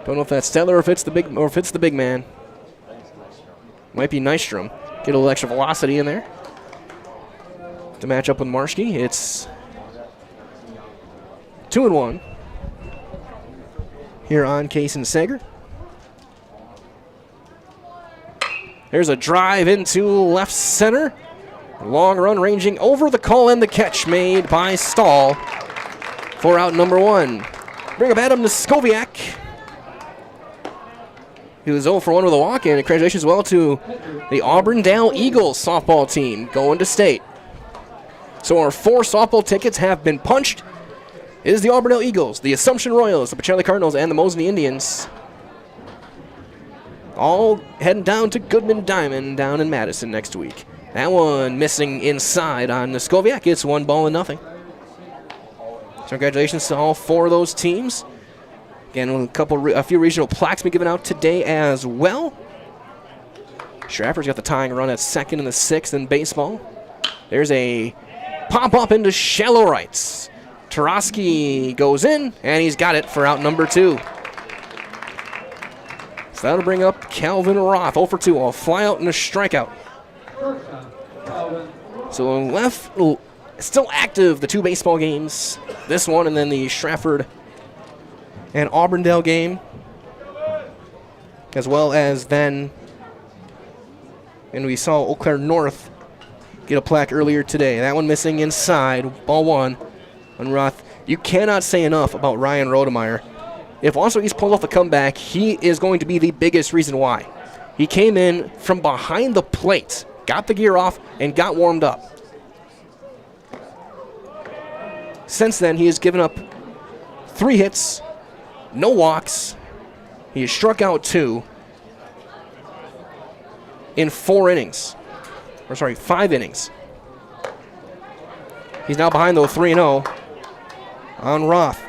Don't know if that's Stetler or if it's the big man. Might be Nystrom. Get a little extra velocity in there to match up with Marshke. It's 2-1 here on Case and Sager. There's a drive into left center. Long run ranging over the call and the catch made by Stahl for out number 1. Bring up Adam Noskowiak. He was 0 for 1 with a walk, and congratulations as well to the Auburndale Eagles softball team going to state. So our 4 softball tickets have been punched. It is the Auburndale Eagles, the Assumption Royals, the Pacelli Cardinals, and the Moseley Indians. All heading down to Goodman Diamond down in Madison next week. That one missing inside on Noskowiak. It's 1-0. So congratulations to all 4 of those teams. Again, a few regional plaques been given out today as well. Schrafford's got the tying run at 2nd in the 6th in baseball. There's a pop up into shallow rights. Tarosky goes in, and he's got it for out number 2. So that'll bring up Calvin Roth, 0 for 2, a fly out and a strikeout. So left, still active, the 2 baseball games. This one and then the Stratford and Auburndale game, as well as then, and we saw Eau Claire North get a plaque earlier today. That one missing inside, ball 1 on Roth. You cannot say enough about Ryan Rodemeyer. If Wausau East pulls off the comeback, he is going to be the biggest reason why. He came in from behind the plate, got the gear off, and got warmed up. Since then, he has given up 3 hits, no walks. He has struck out 2 in 5 innings. He's now behind, though, 3-0 on Roth.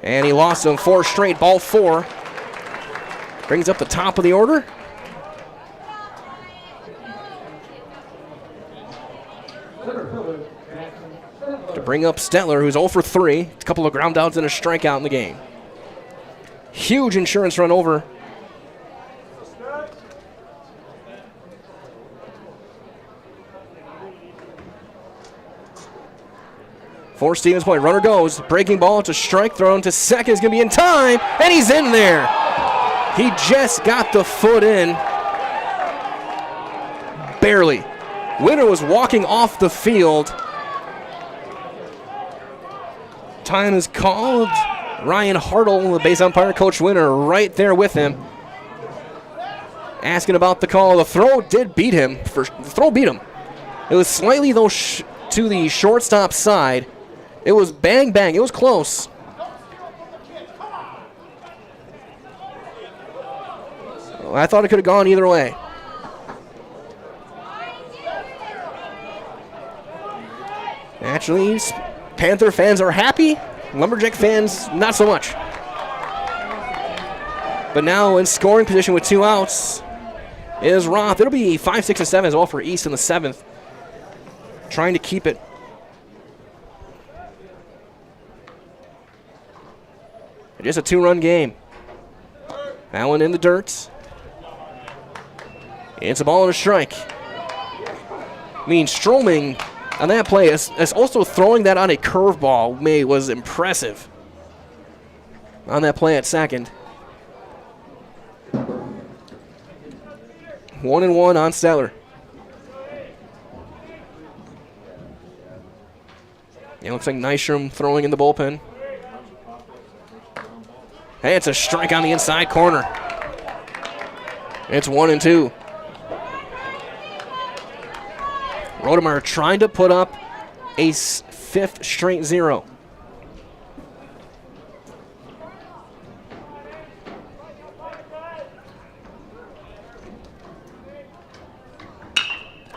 And he lost him 4 straight, ball 4. Brings up the top of the order. To bring up Stetler, who's 0 for 3. A couple of ground outs and a strikeout in the game. Huge insurance run over. For Stevens Point, runner goes, breaking ball, it's a strike thrown to second, is going to be in time, and he's in there. He just got the foot in, barely. Winner was walking off the field. Time is called. Ryan Hartle, the base umpire, Coach Winner, right there with him. Asking about the call. The throw did beat him. The throw beat him. It was slightly, though, to the shortstop side. It was bang, bang. It was close. I thought it could have gone either way. Actually, Panther fans are happy. Lumberjack fans, not so much. But now in scoring position with 2 outs is Roth. It'll be 5, 6, and 7 as well for East in the 7th. Trying to keep it. Just a 2-run game. That one in the dirt. It's a ball and a strike. I mean, Stroming on that play is also throwing that on a curveball was impressive. On that play at second. 1-1 on Stellar. It looks like Nystrom throwing in the bullpen. Hey, it's a strike on the inside corner. It's 1-2. Rodemeyer trying to put up a 5th straight 0.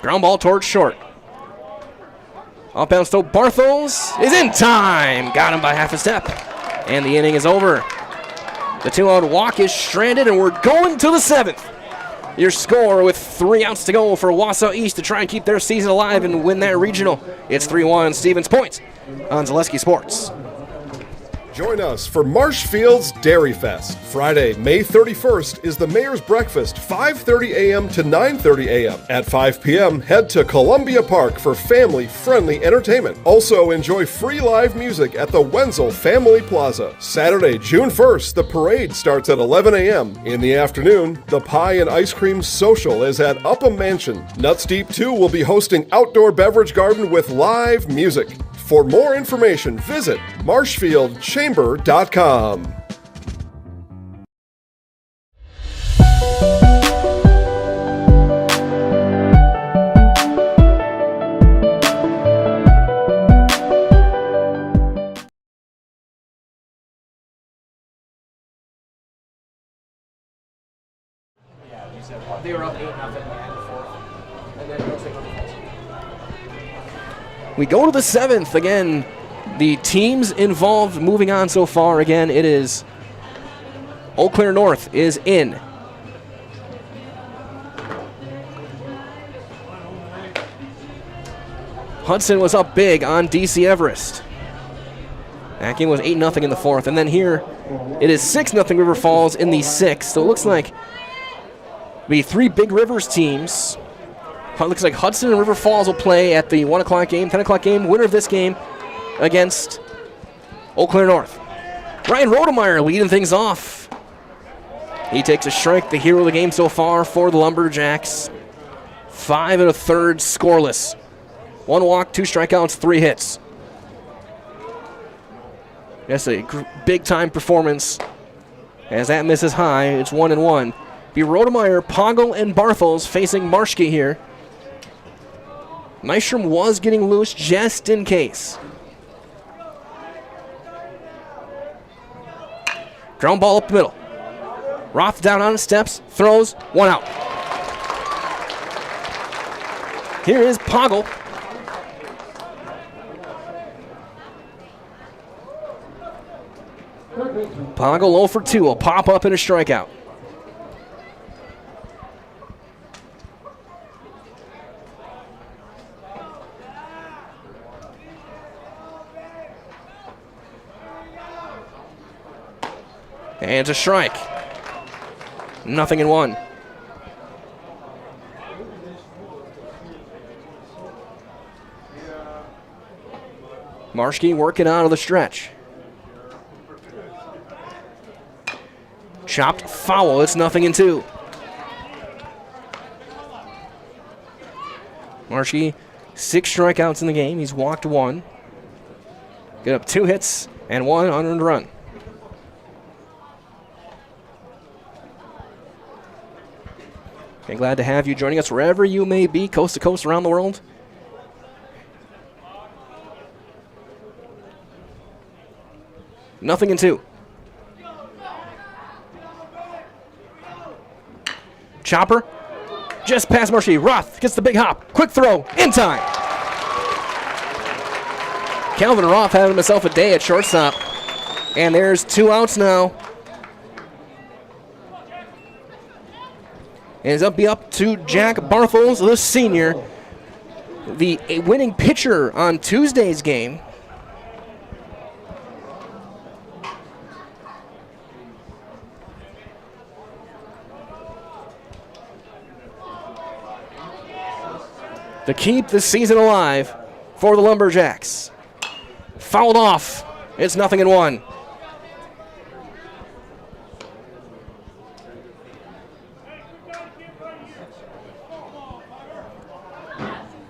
Ground ball towards short. Outbound throw. Barthels is in time. Got him by half a step. And the inning is over. The 2-out walk is stranded, and we're going to the 7th. Your score with 3 outs to go for Wausau East to try and keep their season alive and win that regional. It's 3-1 Stevens Point on Zaleski Sports. Join us for Marshfield's Dairy Fest. Friday, May 31st is the Mayor's Breakfast, 5:30 a.m. to 9:30 a.m. At 5 p.m., head to Columbia Park for family-friendly entertainment. Also, enjoy free live music at the Wenzel Family Plaza. Saturday, June 1st, the parade starts at 11 a.m. In the afternoon, the Pie and Ice Cream Social is at Upham Mansion. Nuts Deep 2 will be hosting outdoor beverage garden with live music. For more information, visit marshfieldchamber.com. They were up 8-0 in the fourth. And then we go to the 7th again. The teams involved moving on so far again. It is Eau Claire North is in. Hudson was up big on DC Everest. That game was 8-0 in the fourth. And then here it is 6-0 River Falls in the 6th. So it looks like be 3 Big Rivers teams. It looks like Hudson and River Falls will play at the 1 o'clock game, 10 o'clock game. Winner of this game against Eau Claire North. Ryan Rodemeyer leading things off. He takes a strike, the hero of the game so far for the Lumberjacks. 5 1/3 scoreless. 1 walk, 2 strikeouts, 3 hits. That's a big-time performance. As that misses high, it's 1-1. Be Rodemeyer, Poggle, and Barthels facing Marshke here. Nystrom was getting loose just in case. Ground ball up the middle. Roth down on his steps, throws, 1 out. Here is Poggle. Poggle 0 for 2 will pop up in a strikeout. And it's a strike. 0-1. Marshke working out of the stretch. Chopped foul. It's 0-2. Marshke, 6 strikeouts in the game. He's walked 1. Get up 2 hits and 1 unearned run. Okay, glad to have you joining us wherever you may be, coast to coast around the world. Nothing in 2. Chopper, just past Marshke. Roth gets the big hop. Quick throw, in time. Calvin Roth having himself a day at shortstop. And there's 2 outs now. And it's be up to Jack Barthels, the senior, the winning pitcher on Tuesday's game. To keep the season alive for the Lumberjacks. Fouled off. It's 0-1.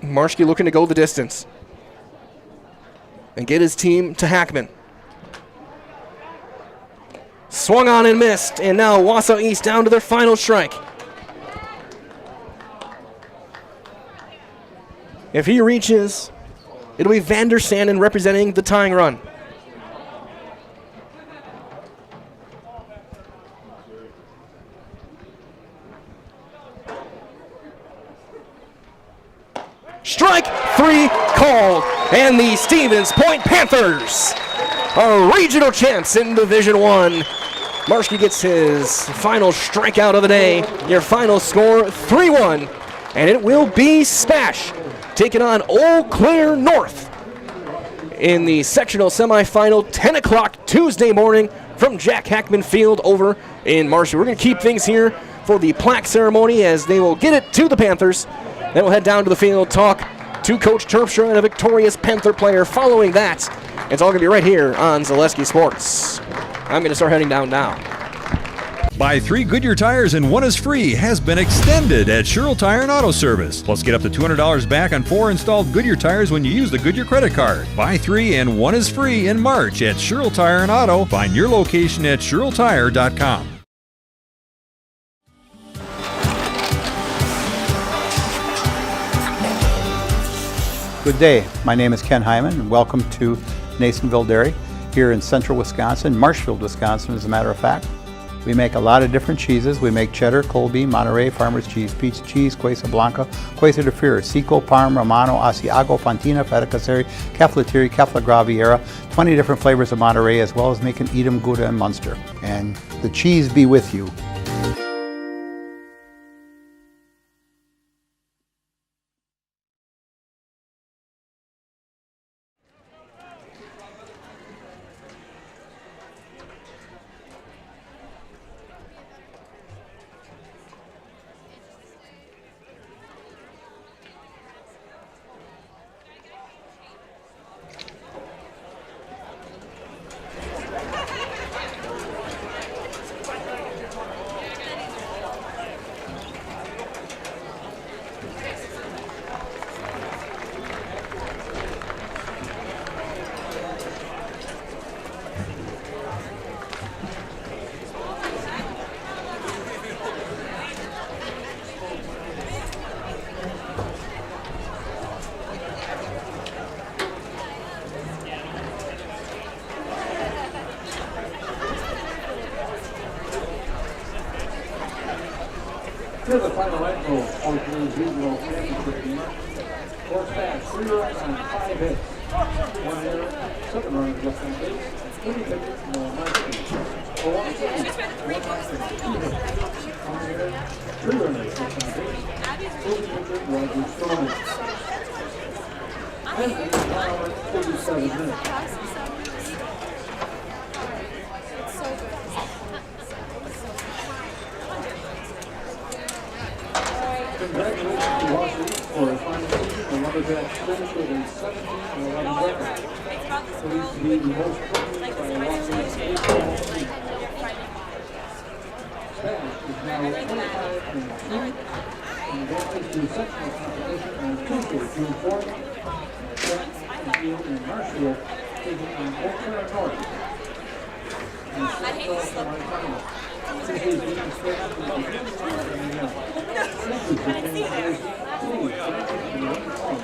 Marshke looking to go the distance and get his team to Hackman. Swung on and missed, and now Wausau East down to their final strike. If he reaches, it'll be Vander Sanden representing the tying run. Strike 3 called, and the Stevens Point Panthers are regional champs in Division 1. Marshke gets his final strikeout of the day. Your final score, 3-1, and it will be SPASH taking on Eau Claire North in the sectional semifinal, 10 o'clock Tuesday morning from Jack Hackman Field over in Marshke. We're going to keep things here for the plaque ceremony as they will get it to the Panthers. Then we'll head down to the field, talk to Coach Terpstra and a victorious Panther player. Following that, it's all going to be right here on Zaleski Sports. I'm going to start heading down now. Buy 3 Goodyear tires and 1 is free has been extended at Sherrill Tire and Auto Service. Plus, get up to $200 back on 4 installed Goodyear tires when you use the Goodyear credit card. Buy 3 and 1 is free in March at Sherrill Tire and Auto. Find your location at SherrillTire.com. Good day. My name is Ken Hyman, and welcome to Nasonville Dairy here in central Wisconsin, Marshfield, Wisconsin, as a matter of fact. We make a lot of different cheeses. We make cheddar, Colby, Monterey, Farmer's Cheese, Pizza Cheese, Quesa Blanca, Quesa de Fir, Seco, Parm, Romano, Asiago, Fontina, Feta Caseri, Caflatiri, Cafla Graviera, 20 different flavors of Monterey, as well as making Edam, Gouda, and Munster. And the cheese be with you. To the final end goal, Postgame regional championship game. Horseback, 3 runs on 5 hits. 1 error, 7 runs left on base. 80 pitches, no Marshke. For 1 save, 1 nothing, 2 hits. 1 error, 3 runs left on base. 40 pitches, Roger Strong. Anthony, 1 hour, 37 minutes. Lumberjacks finished with a 17-11 record. Believed to be the most points by a Wausau State football team. SPASH is now 25-2 and advances to sectional competition on Tuesday, June 4th. In Marshfield, taking on Ultra North. And Central semifinal. Tuesday's game is scheduled for about 55 minutes. Thank you for attending today's game. Please, thank you for the points.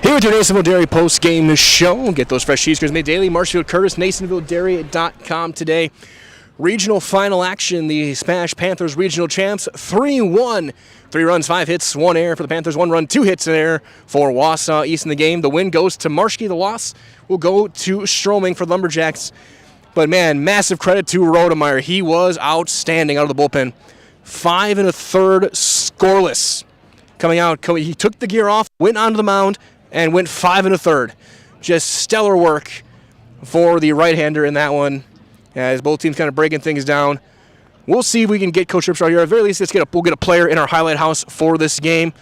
Here with your Nasonville Dairy post-game show. Get those fresh cheese curds made daily. Marshfield Curtis, NasonvilleDairy.com today. Regional final action. The SPASH Panthers regional champs 3-1. 3 runs, 5 hits, 1 error for the Panthers. 1 run, 2 hits in there for Wausau East in the game. The win goes to Marshke. The loss will go to Stroming for Lumberjacks. But man, massive credit to Rodemeyer. He was outstanding out of the bullpen. 5 1/3 scoreless. Coming out, he took the gear off, went onto the mound, and went 5 1/3. Just stellar work for the right-hander in that one, as both teams kind of breaking things down. We'll see if we can get Coach Ripshaw here. At the very least, we'll get a player in our highlight house for this game.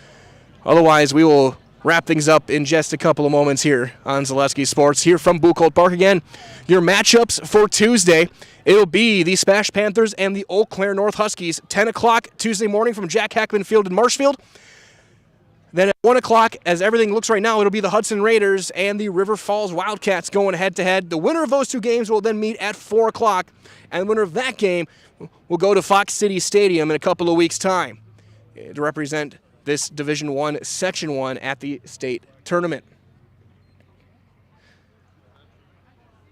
Otherwise, we will wrap things up in just a couple of moments here on Zaleski Sports. Here from Buchholz Park again, your matchups for Tuesday. It'll be the SPASH Panthers and the Eau Claire North Huskies, 10 o'clock Tuesday morning from Jack Hackman Field in Marshfield. Then at 1 o'clock, as everything looks right now, it'll be the Hudson Raiders and the River Falls Wildcats going head-to-head. The winner of those two games will then meet at 4 o'clock, and the winner of that game will go to Fox City Stadium in a couple of weeks' time to represent this Division I, Section 1 at the state tournament.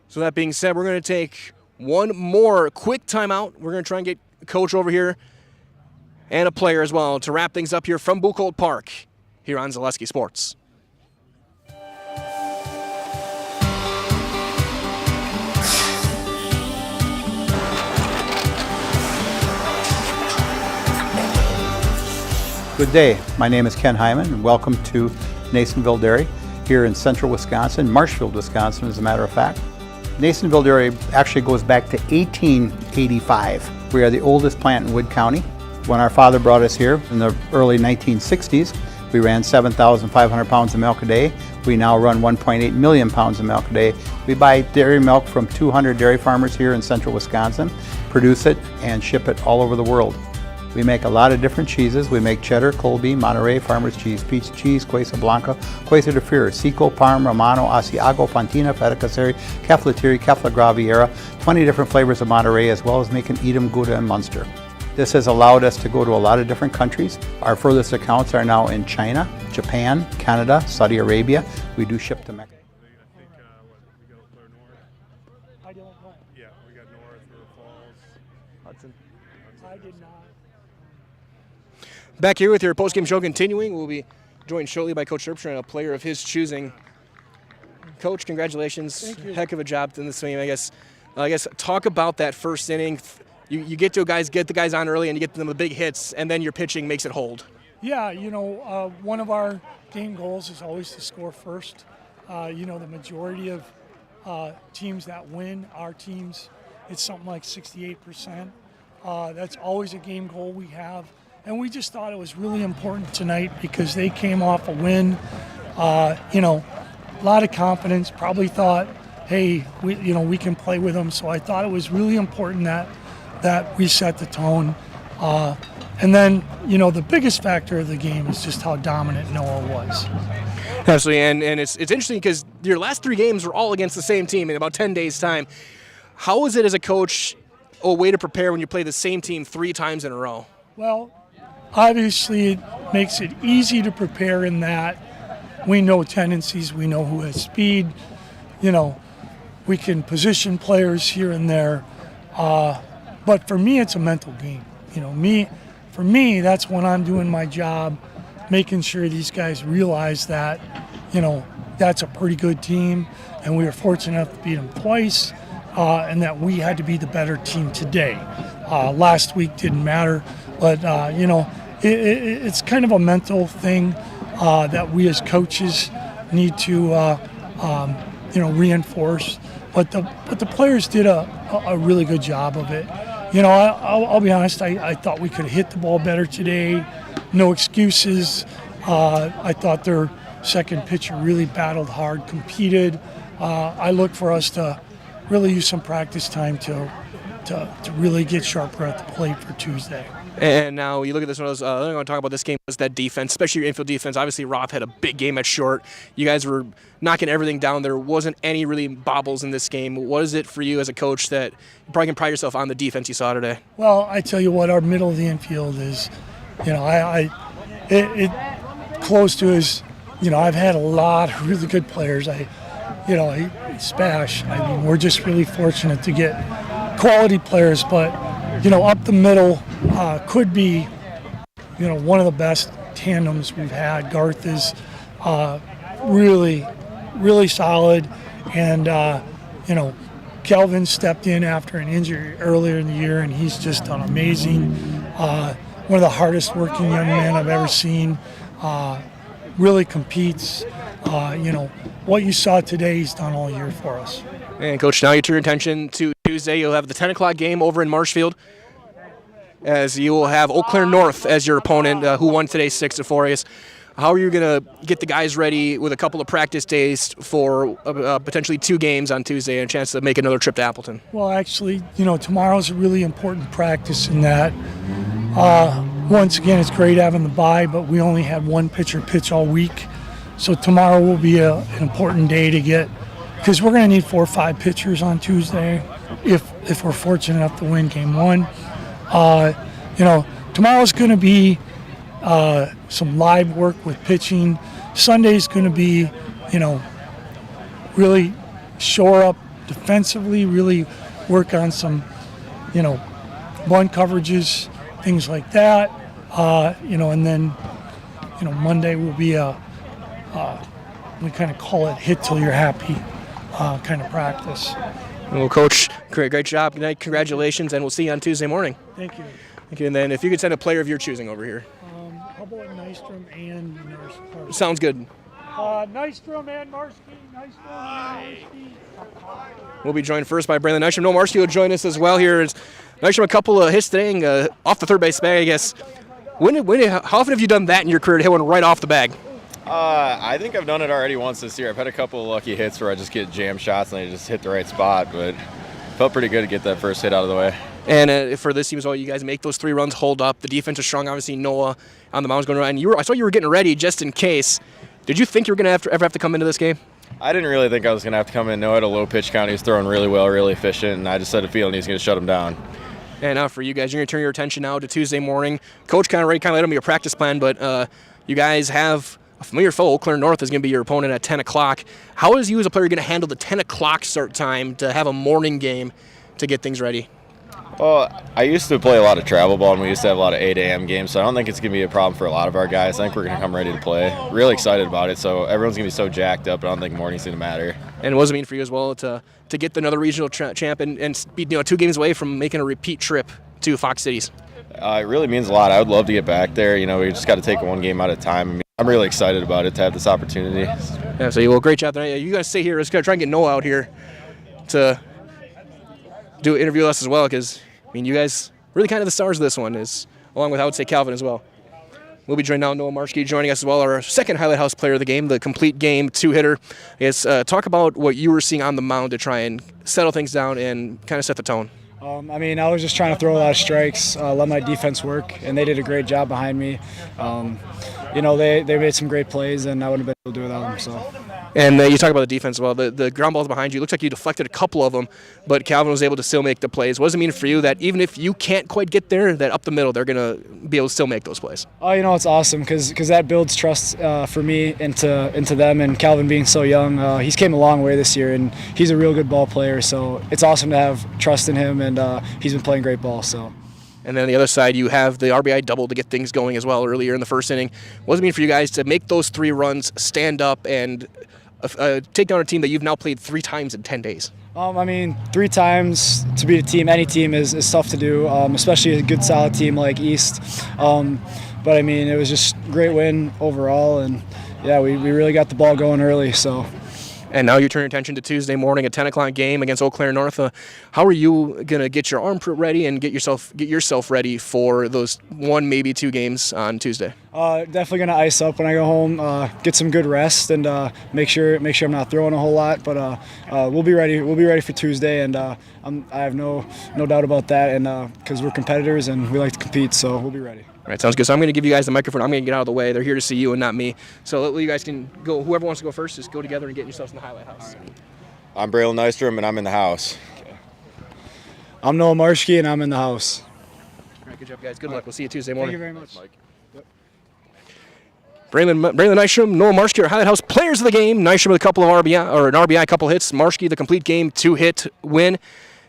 So that being said, we're going to take one more quick timeout. We're going to try and get Coach over here and a player as well to wrap things up here from Buchholz Park here on Zaleski Sports. Good day. My name is Ken Hyman, and welcome to Nasonville Dairy here in central Wisconsin, Marshfield, Wisconsin, as a matter of fact. Nasonville Dairy actually goes back to 1885. We are the oldest plant in Wood County. When our father brought us here in the early 1960s, we ran 7,500 pounds of milk a day. We now run 1.8 million pounds of milk a day. We buy dairy milk from 200 dairy farmers here in central Wisconsin, produce it, and ship it all over the world. We make a lot of different cheeses. We make cheddar, Colby, Monterey, Farmer's Cheese, Peach Cheese, Quesa Blanca, Quesa de Freer, Seco, Parm, Romano, Asiago, Fontina, Feta Caseri, Caflateri, Cafla Graviera, 20 different flavors of Monterey, as well as making Edam, Gouda, and Munster. This has allowed us to go to a lot of different countries. Our furthest accounts are now in China, Japan, Canada, Saudi Arabia. We do ship to Mexico. Yeah, we got Back here with your postgame show continuing. We'll be joined shortly by Coach Erbster and a player of his choosing. Coach, congratulations. Thank you. Heck of a job in this game, I guess. Talk about that first inning. You get the guys on early and you get them the big hits, and then your pitching makes it hold. Yeah, one of our game goals is always to score first. The majority of teams that win, our teams, it's something like 68%. That's always a game goal we have. And we just thought it was really important tonight because they came off a win. A lot of confidence, probably thought, hey, we can play with them. So I thought it was really important that we set the tone. And then, the biggest factor of the game is just how dominant Noah was. Absolutely, and it's interesting because your last 3 games were all against the same team in about 10 days' time. How is it as a coach, a way to prepare when you play the same team 3 times in a row? Well, obviously it makes it easy to prepare in that we know tendencies, we know who has speed, we can position players here and there. But for me, it's a mental game. For me, that's when I'm doing my job, making sure these guys realize that, that's a pretty good team, and we were fortunate enough to beat them twice, and that we had to be the better team today. Last week didn't matter, but, it's kind of a mental thing that we as coaches need to, reinforce. But the players did a really good job of it. I'll be honest, I thought we could have hit the ball better today. No excuses. I thought their second pitcher really battled hard, competed. I look for us to really use some practice time to really get sharper at the plate for Tuesday. And now you look at this one. I'm going to talk about this game. Was that defense, especially your infield defense? Obviously, Roth had a big game at short. You guys were knocking everything down. There wasn't any really bobbles in this game. What is it for you as a coach that you probably can pride yourself on the defense you saw today? Well, I tell you what, our middle of the infield is, it close to his. I've had a lot of really good players. SPASH. We're just really fortunate to get quality players, but. Up the middle could be, one of the best tandems we've had. Garth is really, really solid, and Kelvin stepped in after an injury earlier in the year, and he's just done amazing. One of the hardest working young men I've ever seen. Really competes. What you saw today, he's done all year for us. And Coach, now you turn your attention to Tuesday. You'll have the 10 o'clock game over in Marshfield, as you will have Eau Claire North as your opponent, who won today 6-4. I guess, how are you going to get the guys ready with a couple of practice days for potentially 2 games on Tuesday and a chance to make another trip to Appleton? Well, actually, tomorrow's a really important practice in that. Once again, it's great having the bye, but we only had 1 pitcher pitch all week. So tomorrow will be an important day to get, because we're going to need 4 or 5 pitchers on Tuesday if we're fortunate enough to win game 1. Tomorrow's going to be some live work with pitching. Sunday's going to be, really shore up defensively, really work on some, bunt coverages, things like that. And then, Monday will be we kind of call it hit till you're happy kind of practice. Well, Coach, great job. Good night. Congratulations, and we'll see you on Tuesday morning. Thank you. Thank you. And then if you could send a player of your choosing over here. How about Nystrom and Marsky? Sounds good. Nystrom and Marsky. We'll be joined first by Brandon Nystrom. No, Marsky will join us as well here. Nystrom, a couple of hits today off the third base bag, I guess. How often have you done that in your career to hit one right off the bag? I think I've done it already once this year. I've had a couple of lucky hits where I just get jam shots and I just hit the right spot, but felt pretty good to get that first hit out of the way. And for this team as well, you guys make those 3 runs, hold up. The defense is strong. Obviously, Noah on the mound is going around. I saw you were getting ready just in case. Did you think you were going to ever have to come into this game? I didn't really think I was going to have to come in. Noah had a low pitch count. He was throwing really well, really efficient, and I just had a feeling he was going to shut him down. And now for you guys, you're going to turn your attention now to Tuesday morning. Coach kind of laid on your practice plan, but you guys have a familiar foe. Eau Claire North is going to be your opponent at 10 o'clock. How is you as a player going to handle the 10 o'clock start time to have a morning game to get things ready? Well, I used to play a lot of travel ball, and we used to have a lot of 8 a.m. games, so I don't think it's going to be a problem for a lot of our guys. I think we're going to come ready to play. Really excited about it, so everyone's going to be so jacked up, I don't think morning's going to matter. And what does it mean for you as well to get another regional champ and be 2 games away from making a repeat trip to Fox Cities? It really means a lot. I would love to get back there. We just got to take it one game at a time. I'm really excited about it to have this opportunity. Yeah, so well, great job tonight. You guys stay here. Let's try and get Noah out here to do an interview with us as well, because you guys really kind of the stars of this one, is along with, I would say, Calvin as well. We'll be joined now, Noah Marshke joining us as well, our second Highlight House player of the game, the complete game 2-hitter. Talk about what you were seeing on the mound to try and settle things down and kind of set the tone. I was just trying to throw a lot of strikes, let my defense work, and they did a great job behind me. They made some great plays, and I wouldn't have been able to do it without them. So. And you talk about the defense as well. The ground balls behind you, it looks like you deflected a couple of them, but Calvin was able to still make the plays. What does it mean for you that even if you can't quite get there, that up the middle they're going to be able to still make those plays? It's awesome because that builds trust for me into them. And Calvin being so young, he's came a long way this year, and he's a real good ball player. So it's awesome to have trust in him, and he's been playing great ball. So. And then on the other side, you have the RBI double to get things going as well earlier in the first inning. What does it mean for you guys to make those 3 runs, stand up, and take down a team that you've now played 3 times in 10 days? 3 times to beat a team, any team, is tough to do, especially a good, solid team like East. But it was just a great win overall, and yeah, we really got the ball going early. So. And now you turn your attention to Tuesday morning, a 10 o'clock game against Eau Claire North. How are you going to get your arm ready and get yourself ready for those 1, maybe 2 games on Tuesday? Definitely going to ice up when I go home, get some good rest, and make sure I'm not throwing a whole lot. But we'll be ready. We'll be ready for Tuesday, and I have no doubt about that. And because we're competitors and we like to compete, so we'll be ready. All right, sounds good. So I'm going to give you guys the microphone. I'm going to get out of the way. They're here to see you and not me. So you guys can go. Whoever wants to go first, just go together and get yourselves in the Highlight House. I'm Braylon Nystrom, and I'm in the house. Okay. I'm Noah Marshke, and I'm in the house. All right, good job, guys. Good luck. We'll see you Tuesday morning. Thank you very much. Mike. Braylon Nystrom, Noah Marshke, our Highlight House players of the game. Nystrom with a couple of an RBI, couple hits. Marshke, the complete game 2-hit win.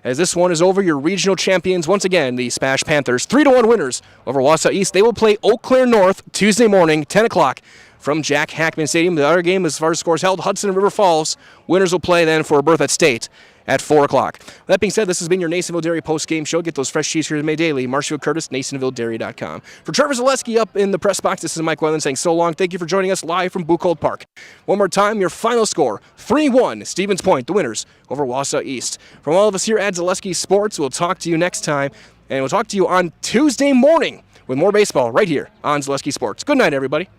As this one is over, your regional champions, once again, the SPASH Panthers, 3-1 winners over Wausau East. They will play Eau Claire North Tuesday morning, 10 o'clock from Jack Hackman Stadium. The other game, as far as scores held, Hudson and River Falls. Winners will play then for a berth at state at 4 o'clock. That being said, this has been your Nasonville Dairy post-game show. Get those fresh cheese curds made daily. Marshfield Curtis, NasonvilleDairy.com. For Trevor Zaleski up in the press box, this is Mike Wetland saying so long. Thank you for joining us live from Buchholz Park. One more time, your final score, 3-1, Stevens Point, the winners over Wausau East. From all of us here at Zaleski Sports, we'll talk to you next time, and we'll talk to you on Tuesday morning with more baseball right here on Zaleski Sports. Good night, everybody.